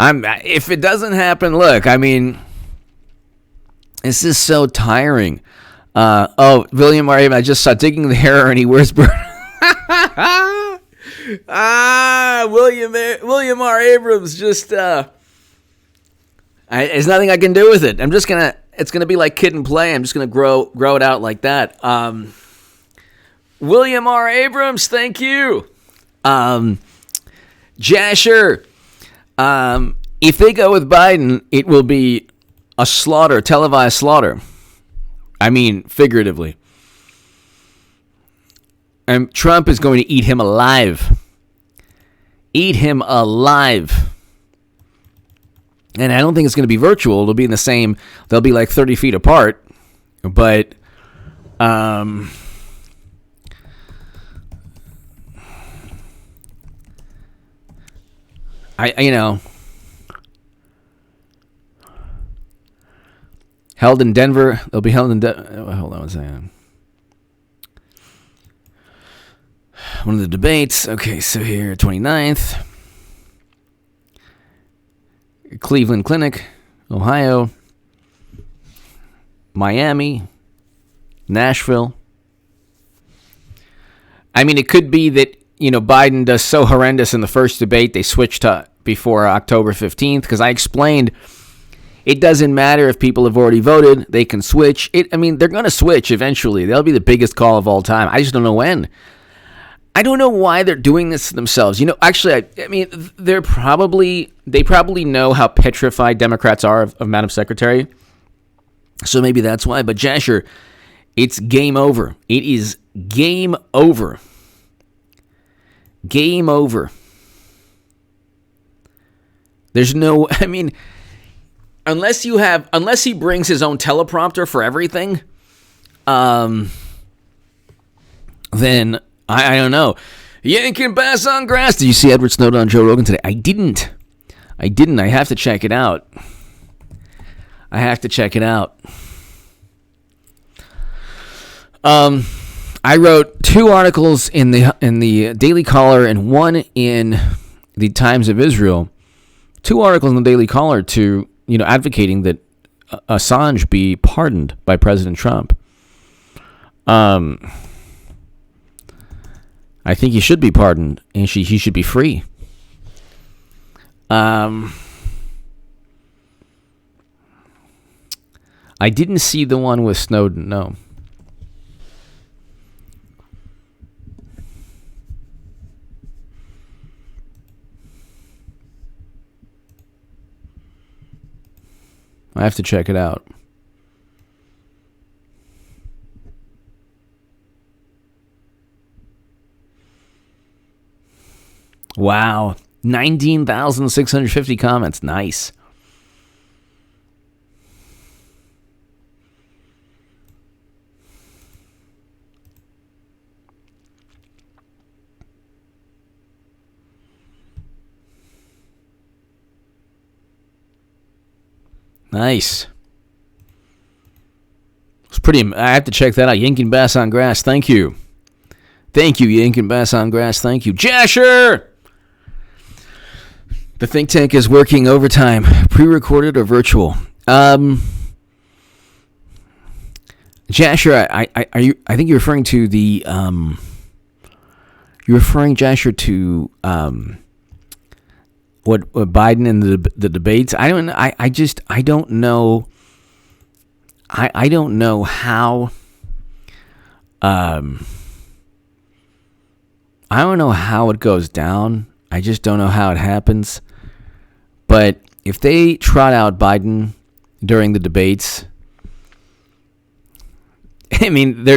[SPEAKER 1] If it doesn't happen, look, this is so tiring. William R. Abrams, I just saw digging the hair and he wears bird. William R. Abrams just, there's nothing I can do with it. It's going to be like Kid and Play. I'm just going to grow it out like that. William R. Abrams, thank you. Jasher, if they go with Biden, it will be a slaughter, televised slaughter. Figuratively. And Trump is going to eat him alive. Eat him alive. And I don't think it's going to be virtual. It'll be in the same, they'll be like 30 feet apart. But, held in Denver. They'll be held in Denver. Hold on one second. One of the debates. Okay, so here, 29th. Cleveland Clinic, Ohio. Miami. Nashville. It could be that, Biden does so horrendous in the first debate, they switched to before October 15th, because I explained it doesn't matter if people have already voted. They can switch. They're going to switch eventually. They'll be the biggest call of all time. I just don't know when. I don't know why they're doing this to themselves. Actually, they probably know how petrified Democrats are of Madam Secretary. So maybe that's why. But Jasher, it's game over. It is game over. Game over. There's no, unless he brings his own teleprompter for everything, then I don't know. Yanking bass on grass. Did you see Edward Snowden on Joe Rogan today? I didn't. I have to check it out. I wrote 2 articles in the Daily Caller and one in the Times of Israel. 2 articles in the Daily Caller to, advocating that Assange be pardoned by President Trump. I think he should be pardoned, and he should be free. I didn't see the one with Snowden, no. I have to check it out. Wow. 19,650 comments. Nice. Nice. It's pretty. I have to check that out. Yanking bass on grass. Thank you. Thank you, Yanking bass on grass. Thank you. Jasher! The think tank is working overtime. Pre-recorded or virtual? Jasher, I think you're referring to the you're referring, Jasher, to what Biden and the debates. I don't know how. I don't know how it goes down. I just don't know how it happens. But if they trot out Biden during the debates, they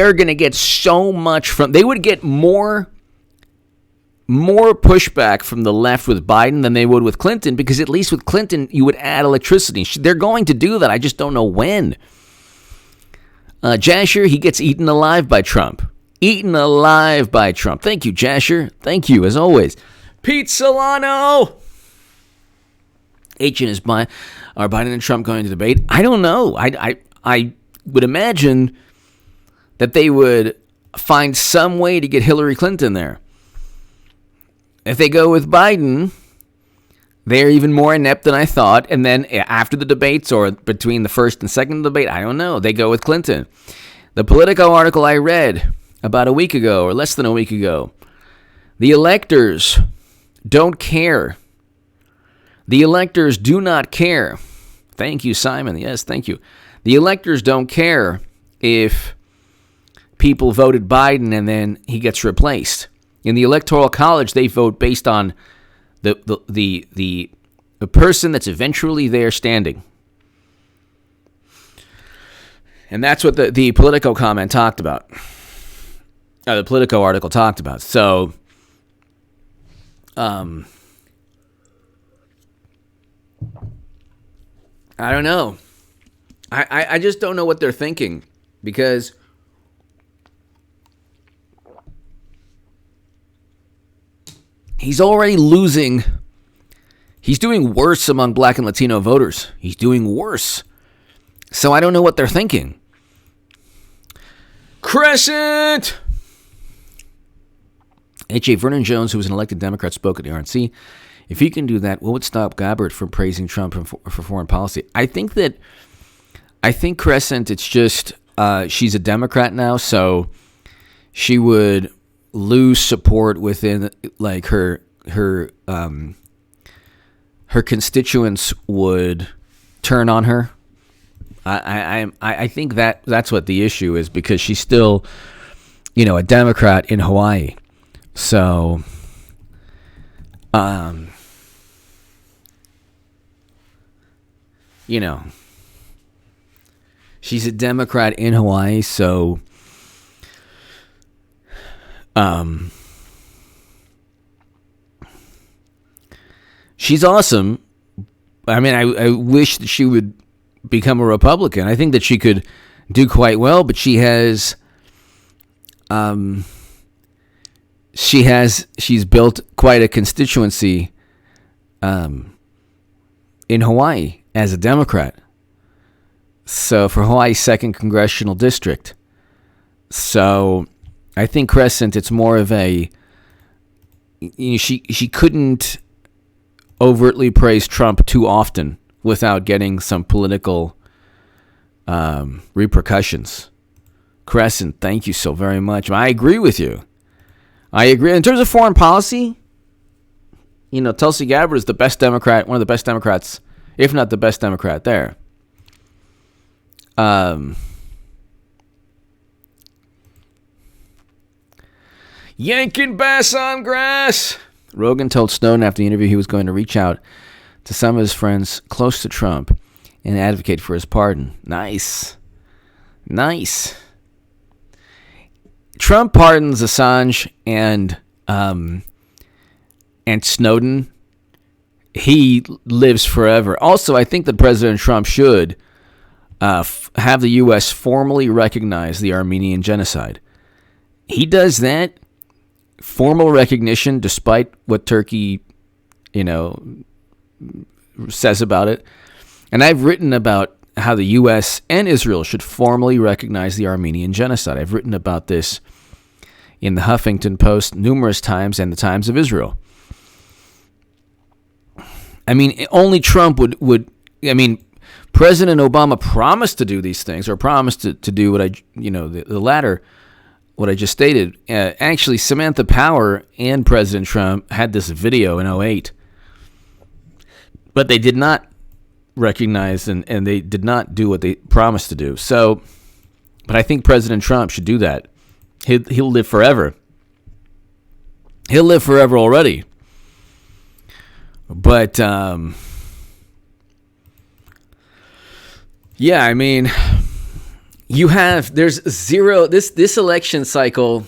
[SPEAKER 1] are going to get so much from. They would get more more pushback from the left with Biden than they would with Clinton, because at least with Clinton, you would add electricity. They're going to do that. I just don't know when. Jasher, he gets eaten alive by Trump. Eaten alive by Trump. Thank you, Jasher. Thank you, as always. Pete Solano. H and is are Biden and Trump going to debate? I don't know. I would imagine that they would find some way to get Hillary Clinton there. If they go with Biden, they're even more inept than I thought. And then after the debates, or between the first and second debate, I don't know, they go with Clinton. The Politico article I read about a week ago, or less than a week ago, the electors don't care. The electors do not care. Thank you, Simon. Yes, thank you. The electors don't care if people voted Biden and then he gets replaced. In the Electoral College, they vote based on the person that's eventually there standing. And that's what the Politico comment talked about. The Politico article talked about. So, I don't know. I just don't know what they're thinking, because he's already losing. He's doing worse among Black and Latino voters. He's doing worse. So I don't know what they're thinking. Crescent! H.A. Vernon Jones, who was an elected Democrat, spoke at the RNC. If he can do that, what would stop Gabbard from praising Trump for foreign policy? I think Crescent, it's just she's a Democrat now, so she would lose support within, like, her constituents would turn on her. I think that's what the issue is, because she's still, a Democrat in Hawaii. So, she's a Democrat in Hawaii, so, she's awesome. I mean, I wish that she would become a Republican. I think that she could do quite well, but she's built quite a constituency in Hawaii as a Democrat. So for Hawaii's 2nd congressional district. So I think Crescent, it's more of a, she couldn't overtly praise Trump too often without getting some political repercussions. Crescent, thank you so very much. I agree with you. I agree. In terms of foreign policy, Tulsi Gabbard is the best Democrat, one of the best Democrats, if not the best Democrat there. Yanking bass on grass. Rogan told Snowden after the interview he was going to reach out to some of his friends close to Trump and advocate for his pardon. Nice. Trump pardons Assange and Snowden. He lives forever. Also, I think that President Trump should have the U.S. formally recognize the Armenian genocide. He does that, formal recognition, despite what Turkey, says about it. And I've written about how the U.S. and Israel should formally recognize the Armenian genocide. I've written about this in the Huffington Post numerous times and the Times of Israel. I mean, only Trump would President Obama promised to do these things, or promised to do what the latter, what I just stated. Actually, Samantha Power and President Trump had this video in 2008, but they did not recognize and they did not do what they promised to do. So, but I think President Trump should do that. He'll live forever. He'll live forever already. But, yeah, I mean, there's zero, this election cycle,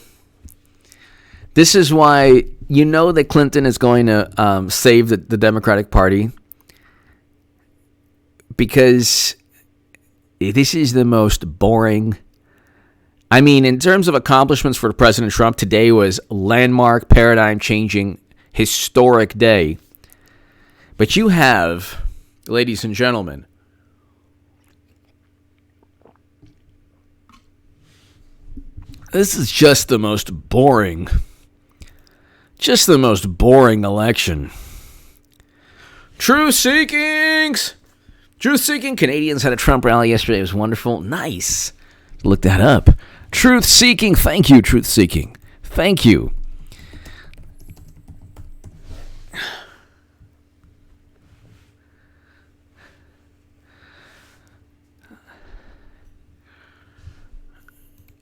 [SPEAKER 1] this is why you know that Clinton is going to save the Democratic Party because this is the most boring. I mean, in terms of accomplishments for President Trump, today was landmark, paradigm-changing, historic day. But you have, ladies and gentlemen, this is just the most boring election. Truth-seeking Canadians had a Trump rally yesterday. It was wonderful. Nice. Look that up. Truth-seeking. Thank you, truth-seeking. Thank you.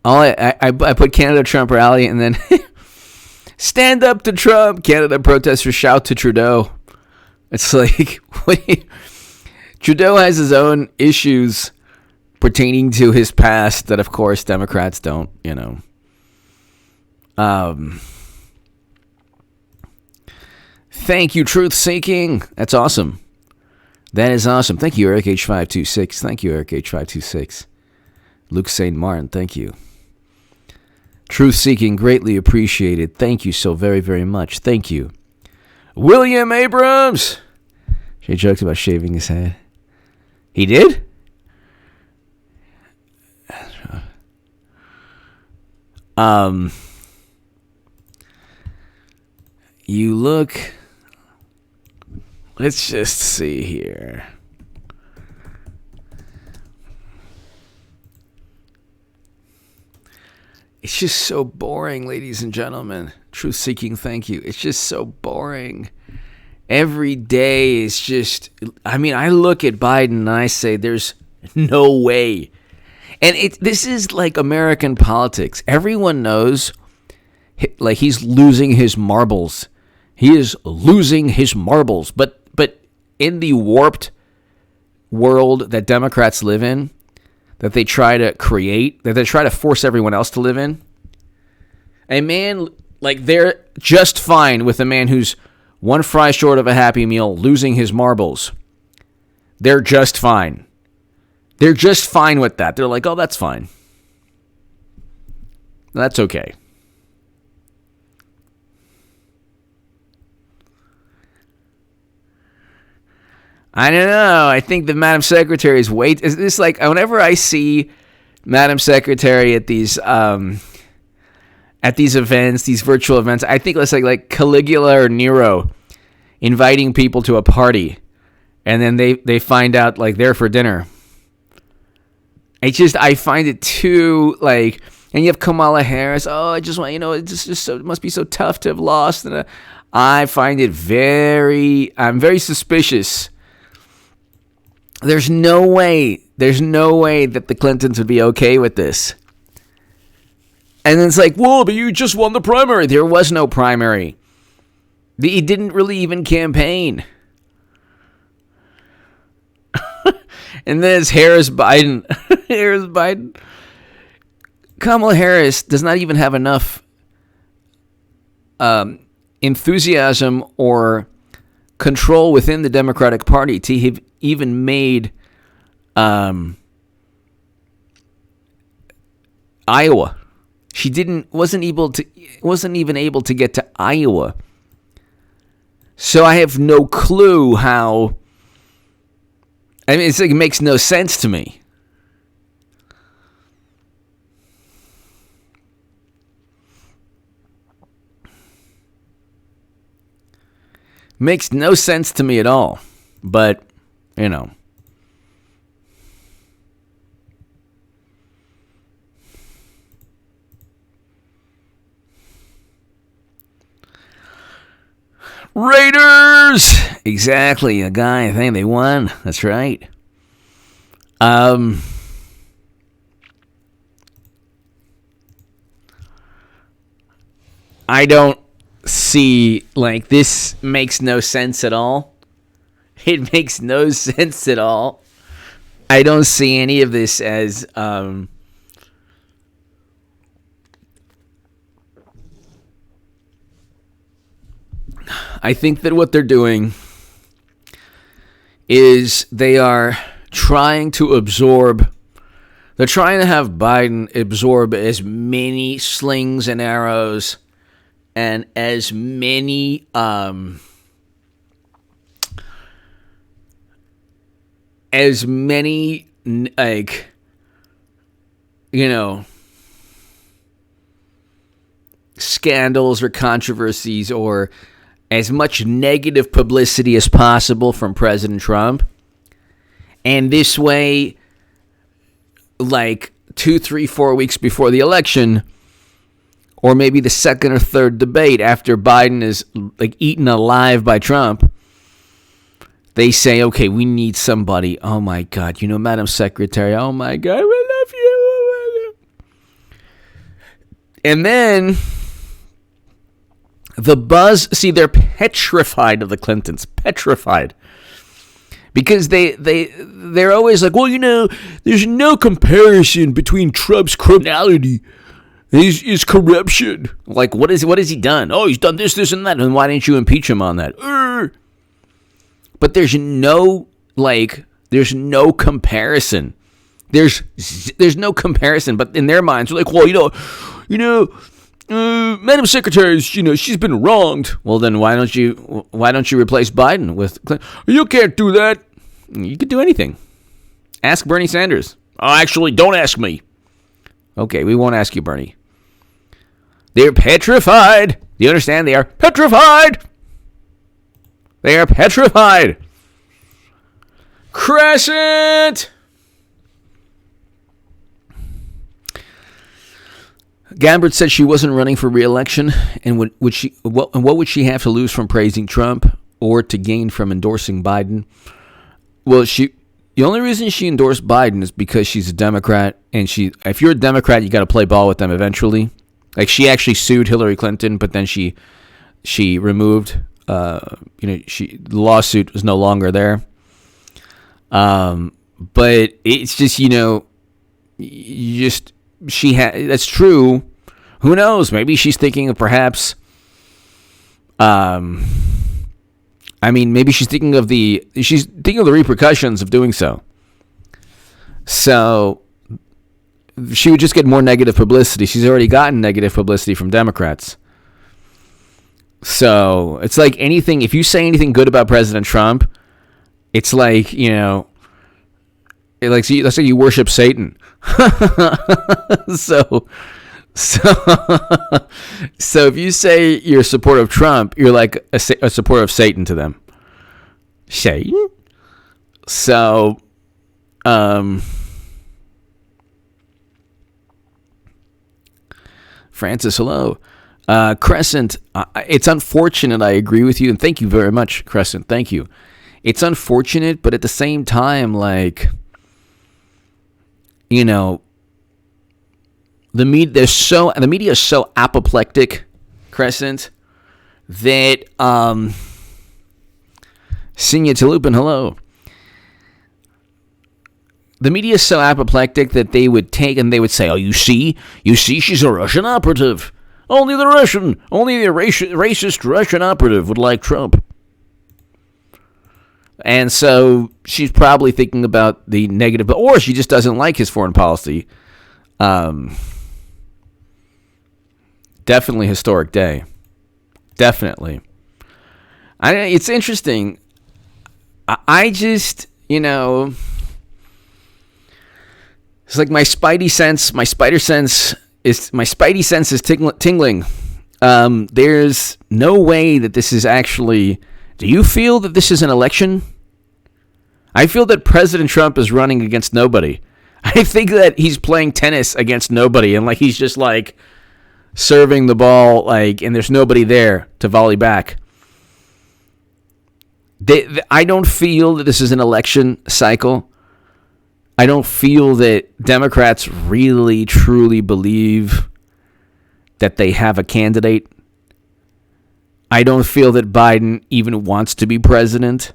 [SPEAKER 1] I put Canada Trump rally and then stand up to Trump. Canada protesters shout to Trudeau. It's like, Trudeau has his own issues pertaining to his past that, of course, Democrats don't, Thank you, Truth Seeking. That's awesome. That is awesome. Thank you, Eric H526. Thank you, Eric H526. Luke St. Martin, thank you. Truth Seeking, greatly appreciated. Thank you so very, very much. Thank you. William Abrams. Jay joked about shaving his head. He did? You look. Let's just see here. It's just so boring, ladies and gentlemen. Truth seeking, thank you. It's just so boring. Every day is just, I look at Biden and I say there's no way. And this is like American politics. Everyone knows, like, he's losing his marbles. He is losing his marbles. But in the warped world that Democrats live in, that they try to create, that they try to force everyone else to live in, a man, like, they're just fine with a man who's one fry short of a Happy Meal losing his marbles. They're just fine. They're just fine with that. They're like, oh, that's fine. That's okay. I don't know. I think the Madam Secretary is is this like, whenever I see Madam Secretary at these events, these virtual events, I think it's like Caligula or Nero inviting people to a party, and then they find out, like, they're for dinner. I find it too, like, and you have Kamala Harris. Oh, I just want, it must be so tough to have lost. And I find it I'm very suspicious. There's no way that the Clintons would be okay with this. And then it's like, well, but you just won the primary. There was no primary. He didn't really even campaign. And then it's Harris Biden. Harris Biden. Kamala Harris does not even have enough enthusiasm or control within the Democratic Party to have even made Iowa. She wasn't even able to get to Iowa. So I have no clue how. It's like, it makes no sense to me. Makes no sense to me at all. But, Raiders! Exactly, a guy, I think they won. That's right. I don't see, like, this makes no sense at all. It makes no sense at all. I don't see any of this as I think that what they're doing is they are trying to absorb. They're trying to have Biden absorb as many slings and arrows and as many like, you know, scandals or controversies or as much negative publicity as possible from President Trump. And this way, like 2, 3, 4 weeks before the election, or maybe the second or third debate after Biden is like eaten alive by Trump, they say, okay, we need somebody. Oh my God, Madam Secretary, oh my God, we love you. And then the buzz, see, they're petrified of the Clintons, petrified. Because they're always like, well, there's no comparison between Trump's criminality and his corruption. Like, what has he done? Oh, he's done this, and that. And why didn't you impeach him on that? But there's no comparison. There's no comparison. But in their minds, they're like, well, Madam Secretary, she's been wronged. Well, then why don't you replace Biden with Clinton? You can't do that. You could do anything. Ask Bernie Sanders. Oh, actually, don't ask me. Okay, we won't ask you, Bernie. They're petrified. Do you understand? They are petrified. They are petrified. Crescent. Gabbard said she wasn't running for re-election, and what would she have to lose from praising Trump or to gain from endorsing Biden? Well, the only reason she endorsed Biden is because she's a Democrat, and if you're a Democrat, you got to play ball with them eventually. Like, she actually sued Hillary Clinton, but then she removed. The lawsuit was no longer there. But it's just that's true. Who knows? Maybe she's thinking of perhaps. Maybe she's thinking of the repercussions of doing so. So she would just get more negative publicity. She's already gotten negative publicity from Democrats. So it's like anything. If you say anything good about President Trump, it's like let's say you worship Satan. So if you say you're a supporter of Trump, you're like a supporter of Satan to them. Satan? So, Francis, hello. Crescent, it's unfortunate. I agree with you, and thank you very much, Crescent. Thank you. It's unfortunate, but at the same time, like, the media is so apoplectic, Crescent, that Sinya Talupin, hello. The media is so apoplectic that they would take and they would say, "Oh, you see, she's a Russian operative. Only the racist Russian operative would like Trump." And so she's probably thinking about the negative, or she just doesn't like his foreign policy. Definitely historic day. Definitely. It's interesting. I just, it's like my spidey sense is tingling. There's no way that this is actually. Do you feel that this is an election? I feel that President Trump is running against nobody. I think that he's playing tennis against nobody, and like he's just like serving the ball, like, and there's nobody there to volley back. I don't feel that this is an election cycle. I don't feel that Democrats really, truly believe that they have a candidate. I don't feel that Biden even wants to be president.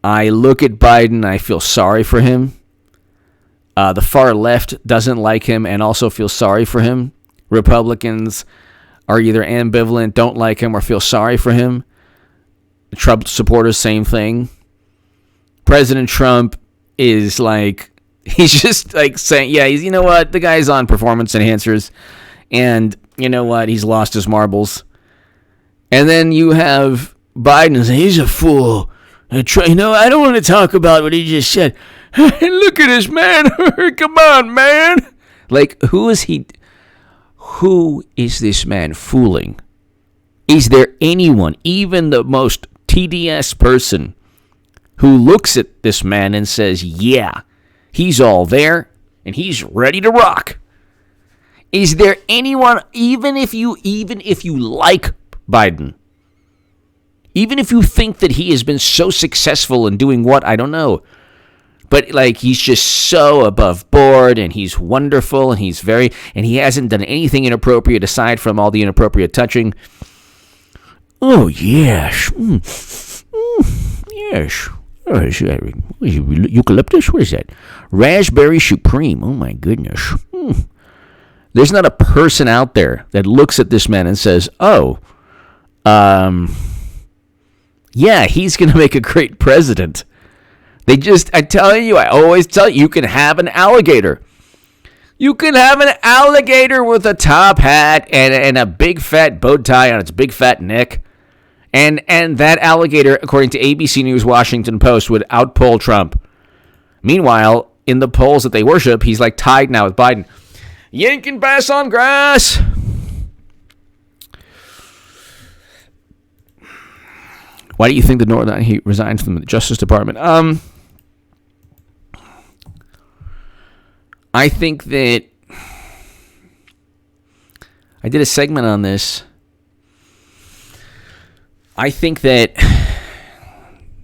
[SPEAKER 1] I look at Biden, I feel sorry for him. The far left doesn't like him and also feels sorry for him. Republicans are either ambivalent, don't like him, or feel sorry for him. Trump supporters, same thing. President Trump is like, he's just like saying, yeah, you know what, the guy's on performance enhancers, and you know what, he's lost his marbles. And then you have Biden saying, he's a fool. You know, I don't want to talk about what he just said. Look at this man. Come on, man. Like, who is this man fooling? Is there anyone, even the most TDS person, who looks at this man and says, yeah, he's all there and he's ready to rock? Is there anyone, even if you like Biden, even if you think that he has been so successful in doing what, I don't know, but like he's just so above board and he's wonderful and he hasn't done anything inappropriate aside from all the inappropriate touching. Oh, yes. Yes. Oh, is that eucalyptus? What is that? Raspberry Supreme. Oh, my goodness. There's not a person out there that looks at this man and says, oh, yeah, he's going to make a great president. I always tell you, you can have an alligator. You can have an alligator with a top hat and a big fat bow tie on its big fat neck. And that alligator, according to ABC News Washington Post, would outpoll Trump. Meanwhile, in the polls that they worship, he's like tied now with Biden. Yanking bass on grass. Why do you think he resigned from the Justice Department? I think that I did a segment on this. I think that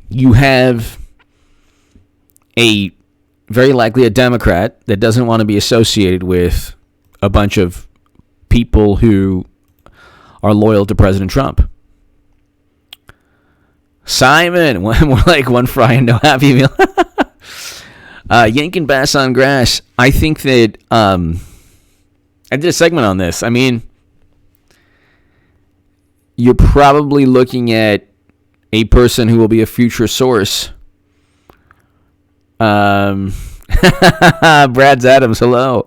[SPEAKER 1] you have very likely a Democrat that doesn't want to be associated with a bunch of people who are loyal to President Trump. Simon, more like one fry and no happy meal. Yanking bass on grass. I think that I did a segment on this. I mean, you're probably looking at a person who will be a future source. Brad's Adams, hello.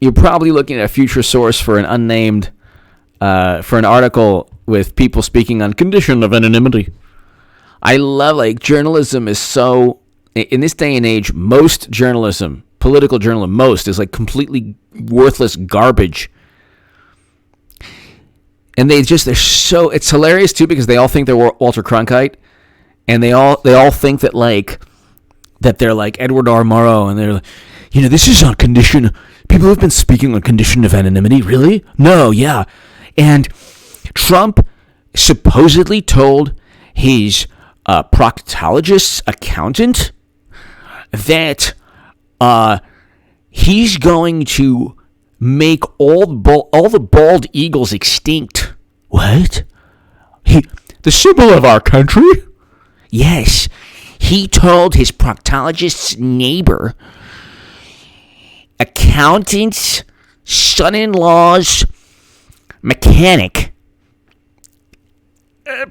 [SPEAKER 1] You're probably looking at a future source for an unnamed, for an article with people speaking on condition of anonymity. I love, like, journalism is so, in this day and age, most journalism, political journalism, is like completely worthless garbage. And they're so, it's hilarious too, because they all think they're Walter Cronkite, and they all think that they're like Edward R. Murrow, and they're like, you know, this is on condition, people have been speaking on condition of anonymity, really? No, yeah. And Trump supposedly told his proctologist's accountant that he's going to make all the bald eagles extinct. What? The symbol of our country? Yes. He told his proctologist's neighbor, accountant's son-in-law's mechanic,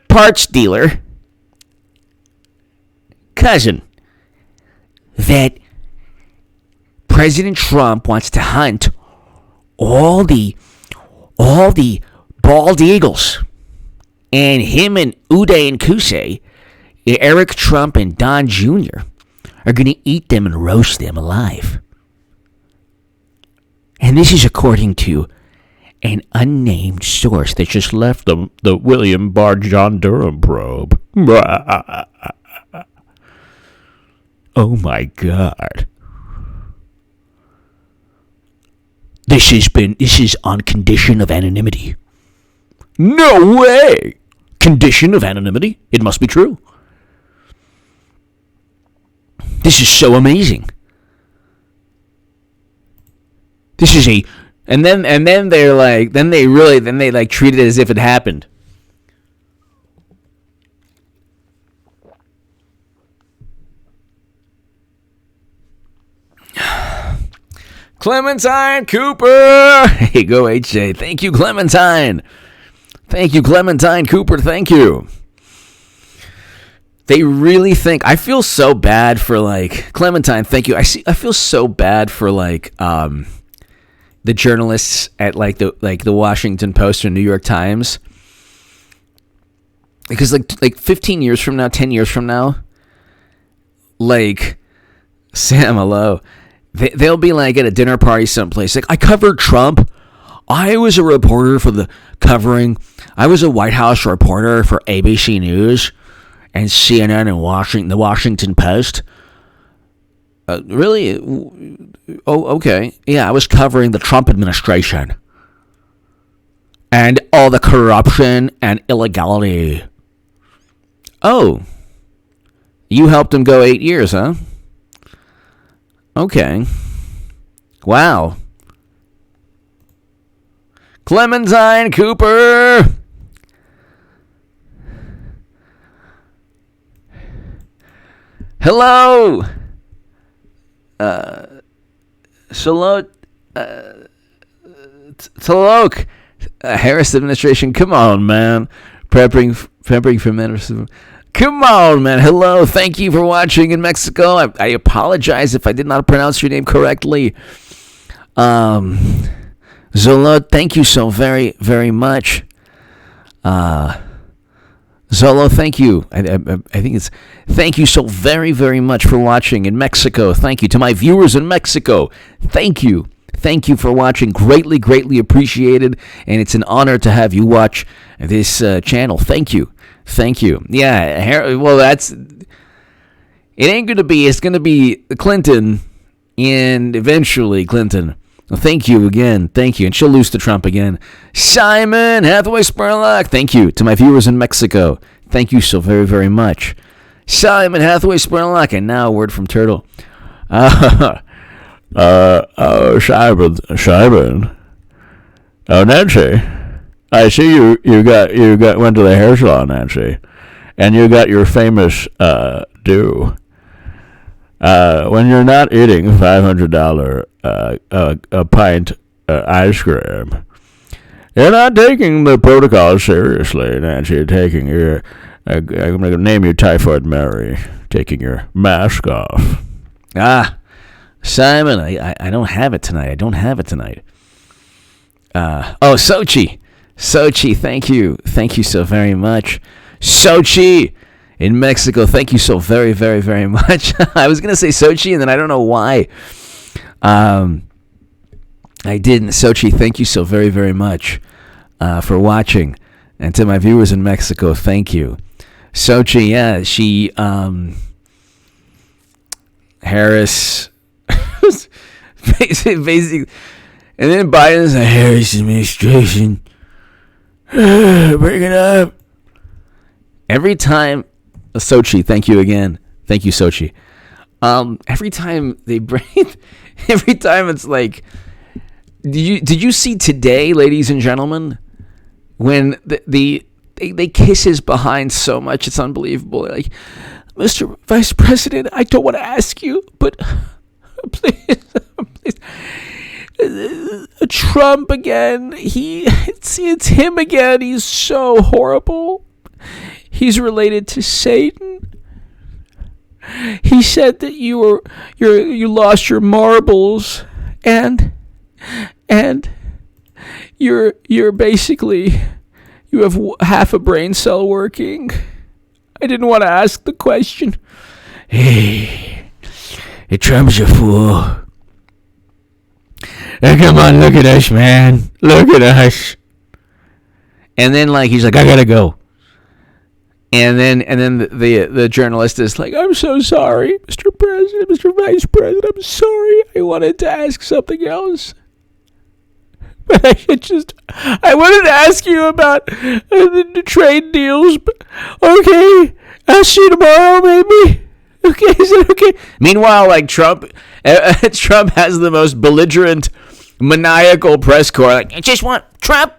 [SPEAKER 1] parts dealer, cousin, that President Trump wants to hunt all the bald eagles, and him and Uday and Kusei, Eric Trump and Don Jr. are going to eat them and roast them alive. And this is according to an unnamed source that just left the William Barr John Durham probe. Oh my God. This is on condition of anonymity. No way! Condition of anonymity? It must be true. This is so amazing. This is and then they're like, then they treat it as if it happened. Clementine Cooper. Hey, go HJ. Thank you, Clementine. Thank you, Clementine Cooper. Thank you. They really think, I feel so bad for like Clementine. Thank you. I feel so bad for like the journalists at like the Washington Post or New York Times, because like 15 years from now, 10 years from now, like Sam, hello. They'll be like at a dinner party someplace. Like, I covered Trump. I was a reporter I was a White House reporter for ABC News and CNN and the Washington Post. Really? Oh, okay. Yeah, I was covering the Trump administration and all the corruption and illegality. Oh, you helped him go 8 years, huh? Okay. Wow. Clementine Cooper. Hello. Talok. Harris administration. Come on, man. Prepping for medicine. Come on, man. Hello. Thank you for watching in Mexico. I apologize if I did not pronounce your name correctly. Zolo, thank you so very, very much. Zolo, thank you. I think it's thank you so very, very much for watching in Mexico. Thank you to my viewers in Mexico. Thank you. Thank you for watching. Greatly, greatly appreciated. And it's an honor to have you watch this channel. Thank you. Thank you. Yeah, well, it ain't going to be, it's going to be Clinton and eventually Clinton. Well, thank you again. Thank you. And she'll lose to Trump again. Simon Hathaway Spurlock. Thank you to my viewers in Mexico. Thank you so very, very much. Simon Hathaway Spurlock. And now a word from Turtle. Simon. Oh, Nancy. I see you went to the hair salon, Nancy, and you got your famous do. When you're not eating $500 a pint ice cream, you're not taking the protocol seriously, Nancy. You're taking your I'm going to name you Typhoid Mary, taking your mask off. Simon, I don't have it tonight. Sochi. Sochi, thank you. Thank you so very much. Sochi in Mexico, thank you so very, very, very much. I was going to say Sochi, and then I don't know why. I didn't. Sochi, thank you so very, very much for watching. And to my viewers in Mexico, thank you. Sochi, yeah, she, Harris, basically, and then Biden's a Harris administration. Bring it up. Every time, Sochi, thank you again. Thank you, Sochi. Every time it's like, did you see today, ladies and gentlemen, when they kiss his behind so much, it's unbelievable. Like, Mr. Vice President, I don't want to ask you, but please. Trump again. It's him again. He's so horrible. He's related to Satan. He said that you lost your marbles and you're basically, you have half a brain cell working. I didn't want to ask the question. Hey, Trump's a fool. Hey, come on, look at us, man. Look at us. And then, like, he's like, I gotta go. And then the journalist is like, I'm so sorry, Mr. President, Mr. Vice President, I'm sorry. I wanted to ask something else. But I wanted to ask you about the trade deals. But okay, I'll see you tomorrow, maybe. Okay, is it okay? Meanwhile, like, Trump has the most belligerent, maniacal press corps. Like, I just want Trump.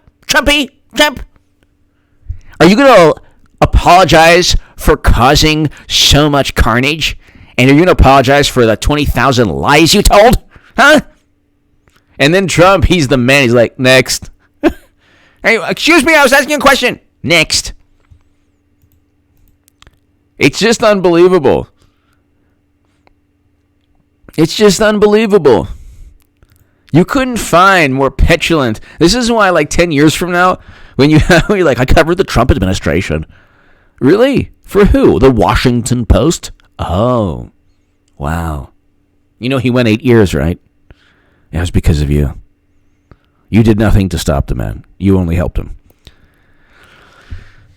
[SPEAKER 1] Are you going to apologize for causing so much carnage? And are you going to apologize for the 20,000 lies you told? Huh? And then Trump, he's the man. He's like, next. Hey, excuse me, I was asking a question. Next. It's just unbelievable. It's just unbelievable. You couldn't find more petulant. This is why, like 10 years from now, when you're like, I covered the Trump administration. Really? For who? The Washington Post? Oh, wow. You know he went 8 years, right? It was because of you. You did nothing to stop the man. You only helped him.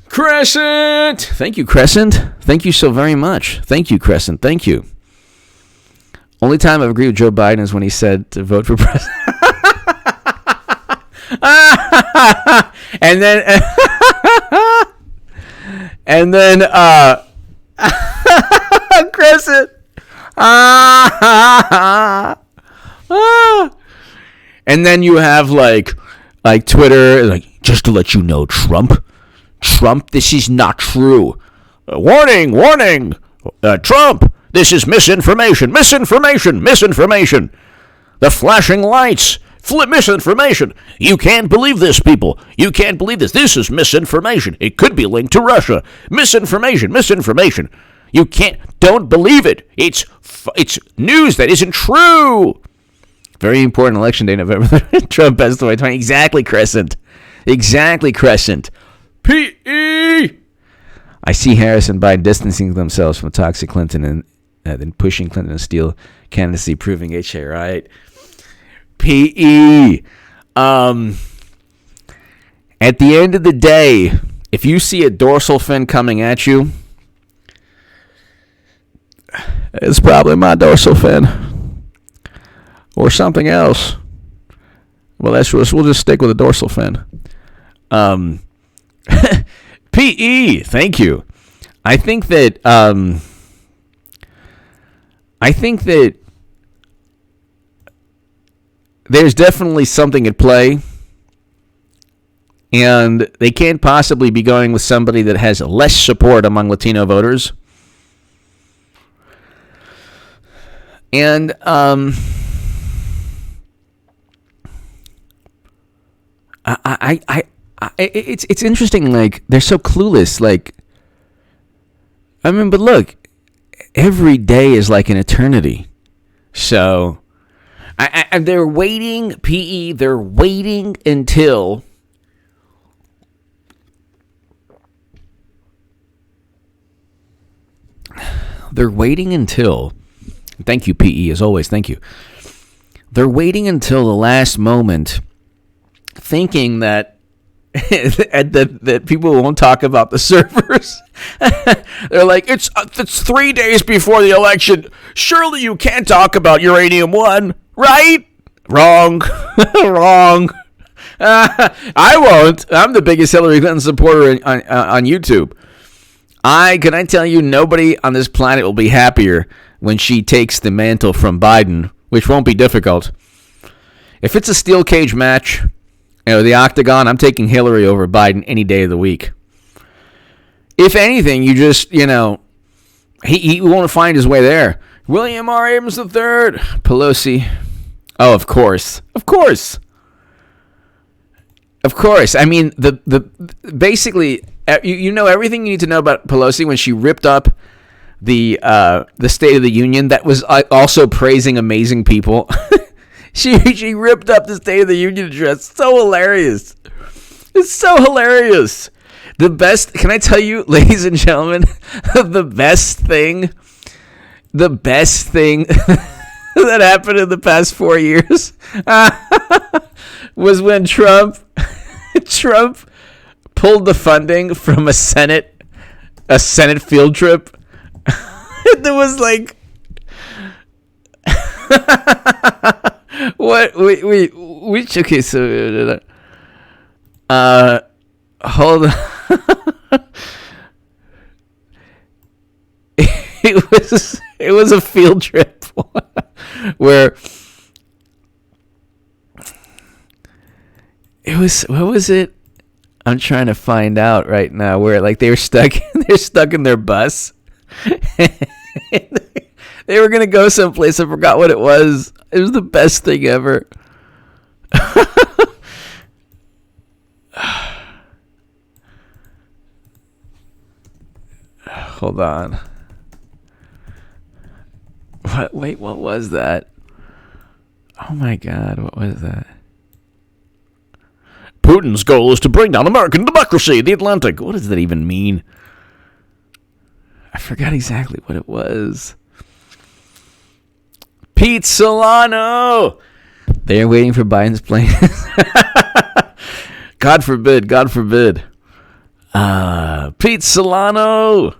[SPEAKER 1] Crescent! Thank you, Crescent. Thank you so very much. Thank you, Crescent. Thank you. Only time I've agreed with Joe Biden is when he said to vote for president. and then Crescent. And then you have like Twitter, like, just to let you know, Trump, this is not true. Warning, Trump, this is misinformation. The flashing lights, misinformation. You can't believe this, people. You can't believe this. This is misinformation. It could be linked to Russia. Misinformation. You don't believe it. It's news that isn't true. Very important election day, November. Trump has 2020. Exactly, Crescent. P.E. I see Harris and Biden distancing themselves from toxic Clinton and then pushing Clinton to steal candidacy, proving HA, right? P.E. At the end of the day, if you see a dorsal fin coming at you, it's probably my dorsal fin. Or something else. Well, we'll just stick with the dorsal fin. P.E. Thank you. I think that there's definitely something at play, and they can't possibly be going with somebody that has less support among Latino voters. And it's interesting. Like, they're so clueless. Like, I mean, but look, every day is like an eternity. So, they're waiting. PE. They're waiting until. Thank you, PE, as always. Thank you. They're waiting until the last moment, thinking that that people won't talk about the servers. They're like, it's 3 days before the election. Surely you can't talk about Uranium One, right? Wrong. Wrong. I won't. I'm the biggest Hillary Clinton supporter on YouTube. Can I tell you, nobody on this planet will be happier when she takes the mantle from Biden, which won't be difficult. If it's a steel cage match, the octagon, I'm taking Hillary over Biden any day of the week. If anything, you just, he won't find his way there. William R. Abrams III, Pelosi. Oh, of course. I mean, basically, you know everything you need to know about Pelosi when she ripped up the State of the Union. That was also praising amazing people. She ripped up the State of the Union address. So hilarious. It's so hilarious. The best, can I tell you, ladies and gentlemen, the best thing that happened in the past 4 years was when Trump pulled the funding from a Senate field trip. There was like what we okay, so hold on. It was a field trip where it was, what was it? I'm trying to find out right now, where like they're stuck in their bus. They were gonna go someplace. I forgot what it was. It was the best thing ever. Hold on. What? Wait, what was that? Oh my God, what was that? Putin's goal is to bring down American democracy, the Atlantic. What does that even mean? I forgot exactly what it was. Pete Solano! They're waiting for Biden's plane. God forbid, God forbid. Pete Solano!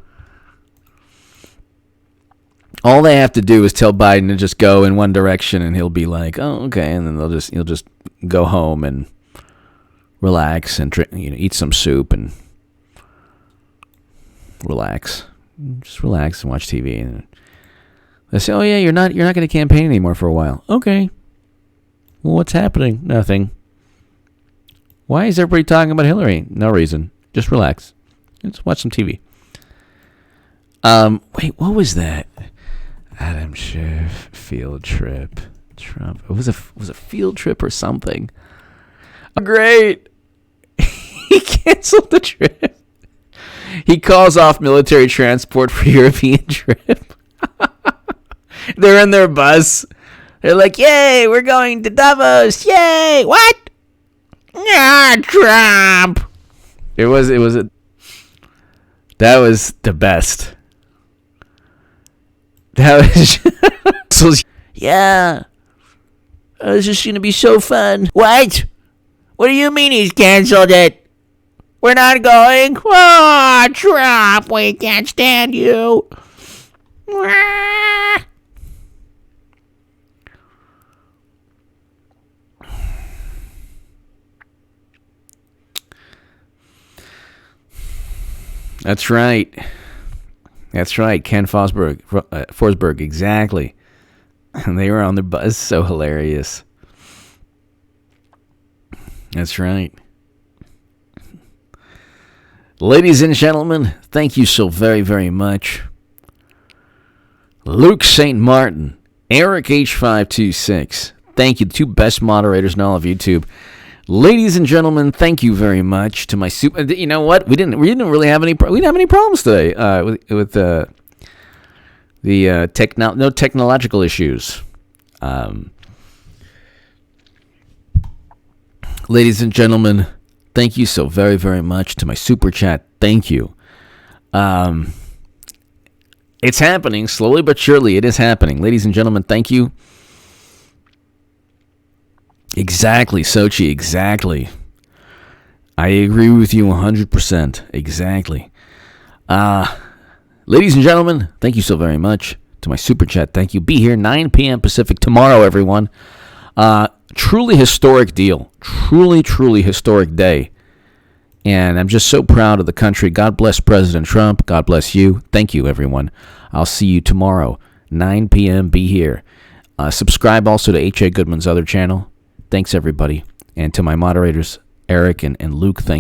[SPEAKER 1] All they have to do is tell Biden to just go in one direction, and he'll be like, "Oh, okay," and then he'll just go home and relax and eat some soup and relax, just relax and watch TV. And they say, "Oh yeah, you're not going to campaign anymore for a while." Okay. Well, what's happening? Nothing. Why is everybody talking about Hillary? No reason. Just relax. Let's watch some TV. Wait, what was that? Adam Schiff field trip. Trump. It was a field trip or something. Oh, great. He canceled the trip. He calls off military transport for European trip. They're in their bus. They're like, "Yay, we're going to Davos. Yay." What? Yeah, Trump. That was the best. That was yeah. This is going to be so fun. What? What do you mean he's canceled it? We're not going. Oh, Trump, we can't stand you. That's right. That's right. Ken Forsberg, exactly. And they were on their bus. So hilarious. That's right. Ladies and gentlemen, thank you so very, very much. Luke St. Martin, Eric H526. Thank you, the two best moderators in all of YouTube. Ladies and gentlemen, thank you very much to my super. You know what? We didn't really have any. We didn't have any problems today with the no technological issues. Ladies and gentlemen, thank you so very, very much to my super chat. Thank you. It's happening slowly but surely. It is happening, ladies and gentlemen. Thank you. Exactly, Sochi, exactly. I agree with you 100%. Exactly. Ladies and gentlemen, thank you so very much to my super chat. Thank you. Be here 9 p.m. Pacific tomorrow, everyone. Truly historic deal. Truly, truly historic day. And I'm just so proud of the country. God bless President Trump. God bless you. Thank you, everyone. I'll see you tomorrow, 9 p.m. Be here. Subscribe also to H.A. Goodman's other channel. Thanks, everybody. And to my moderators, Eric and Luke, thank you.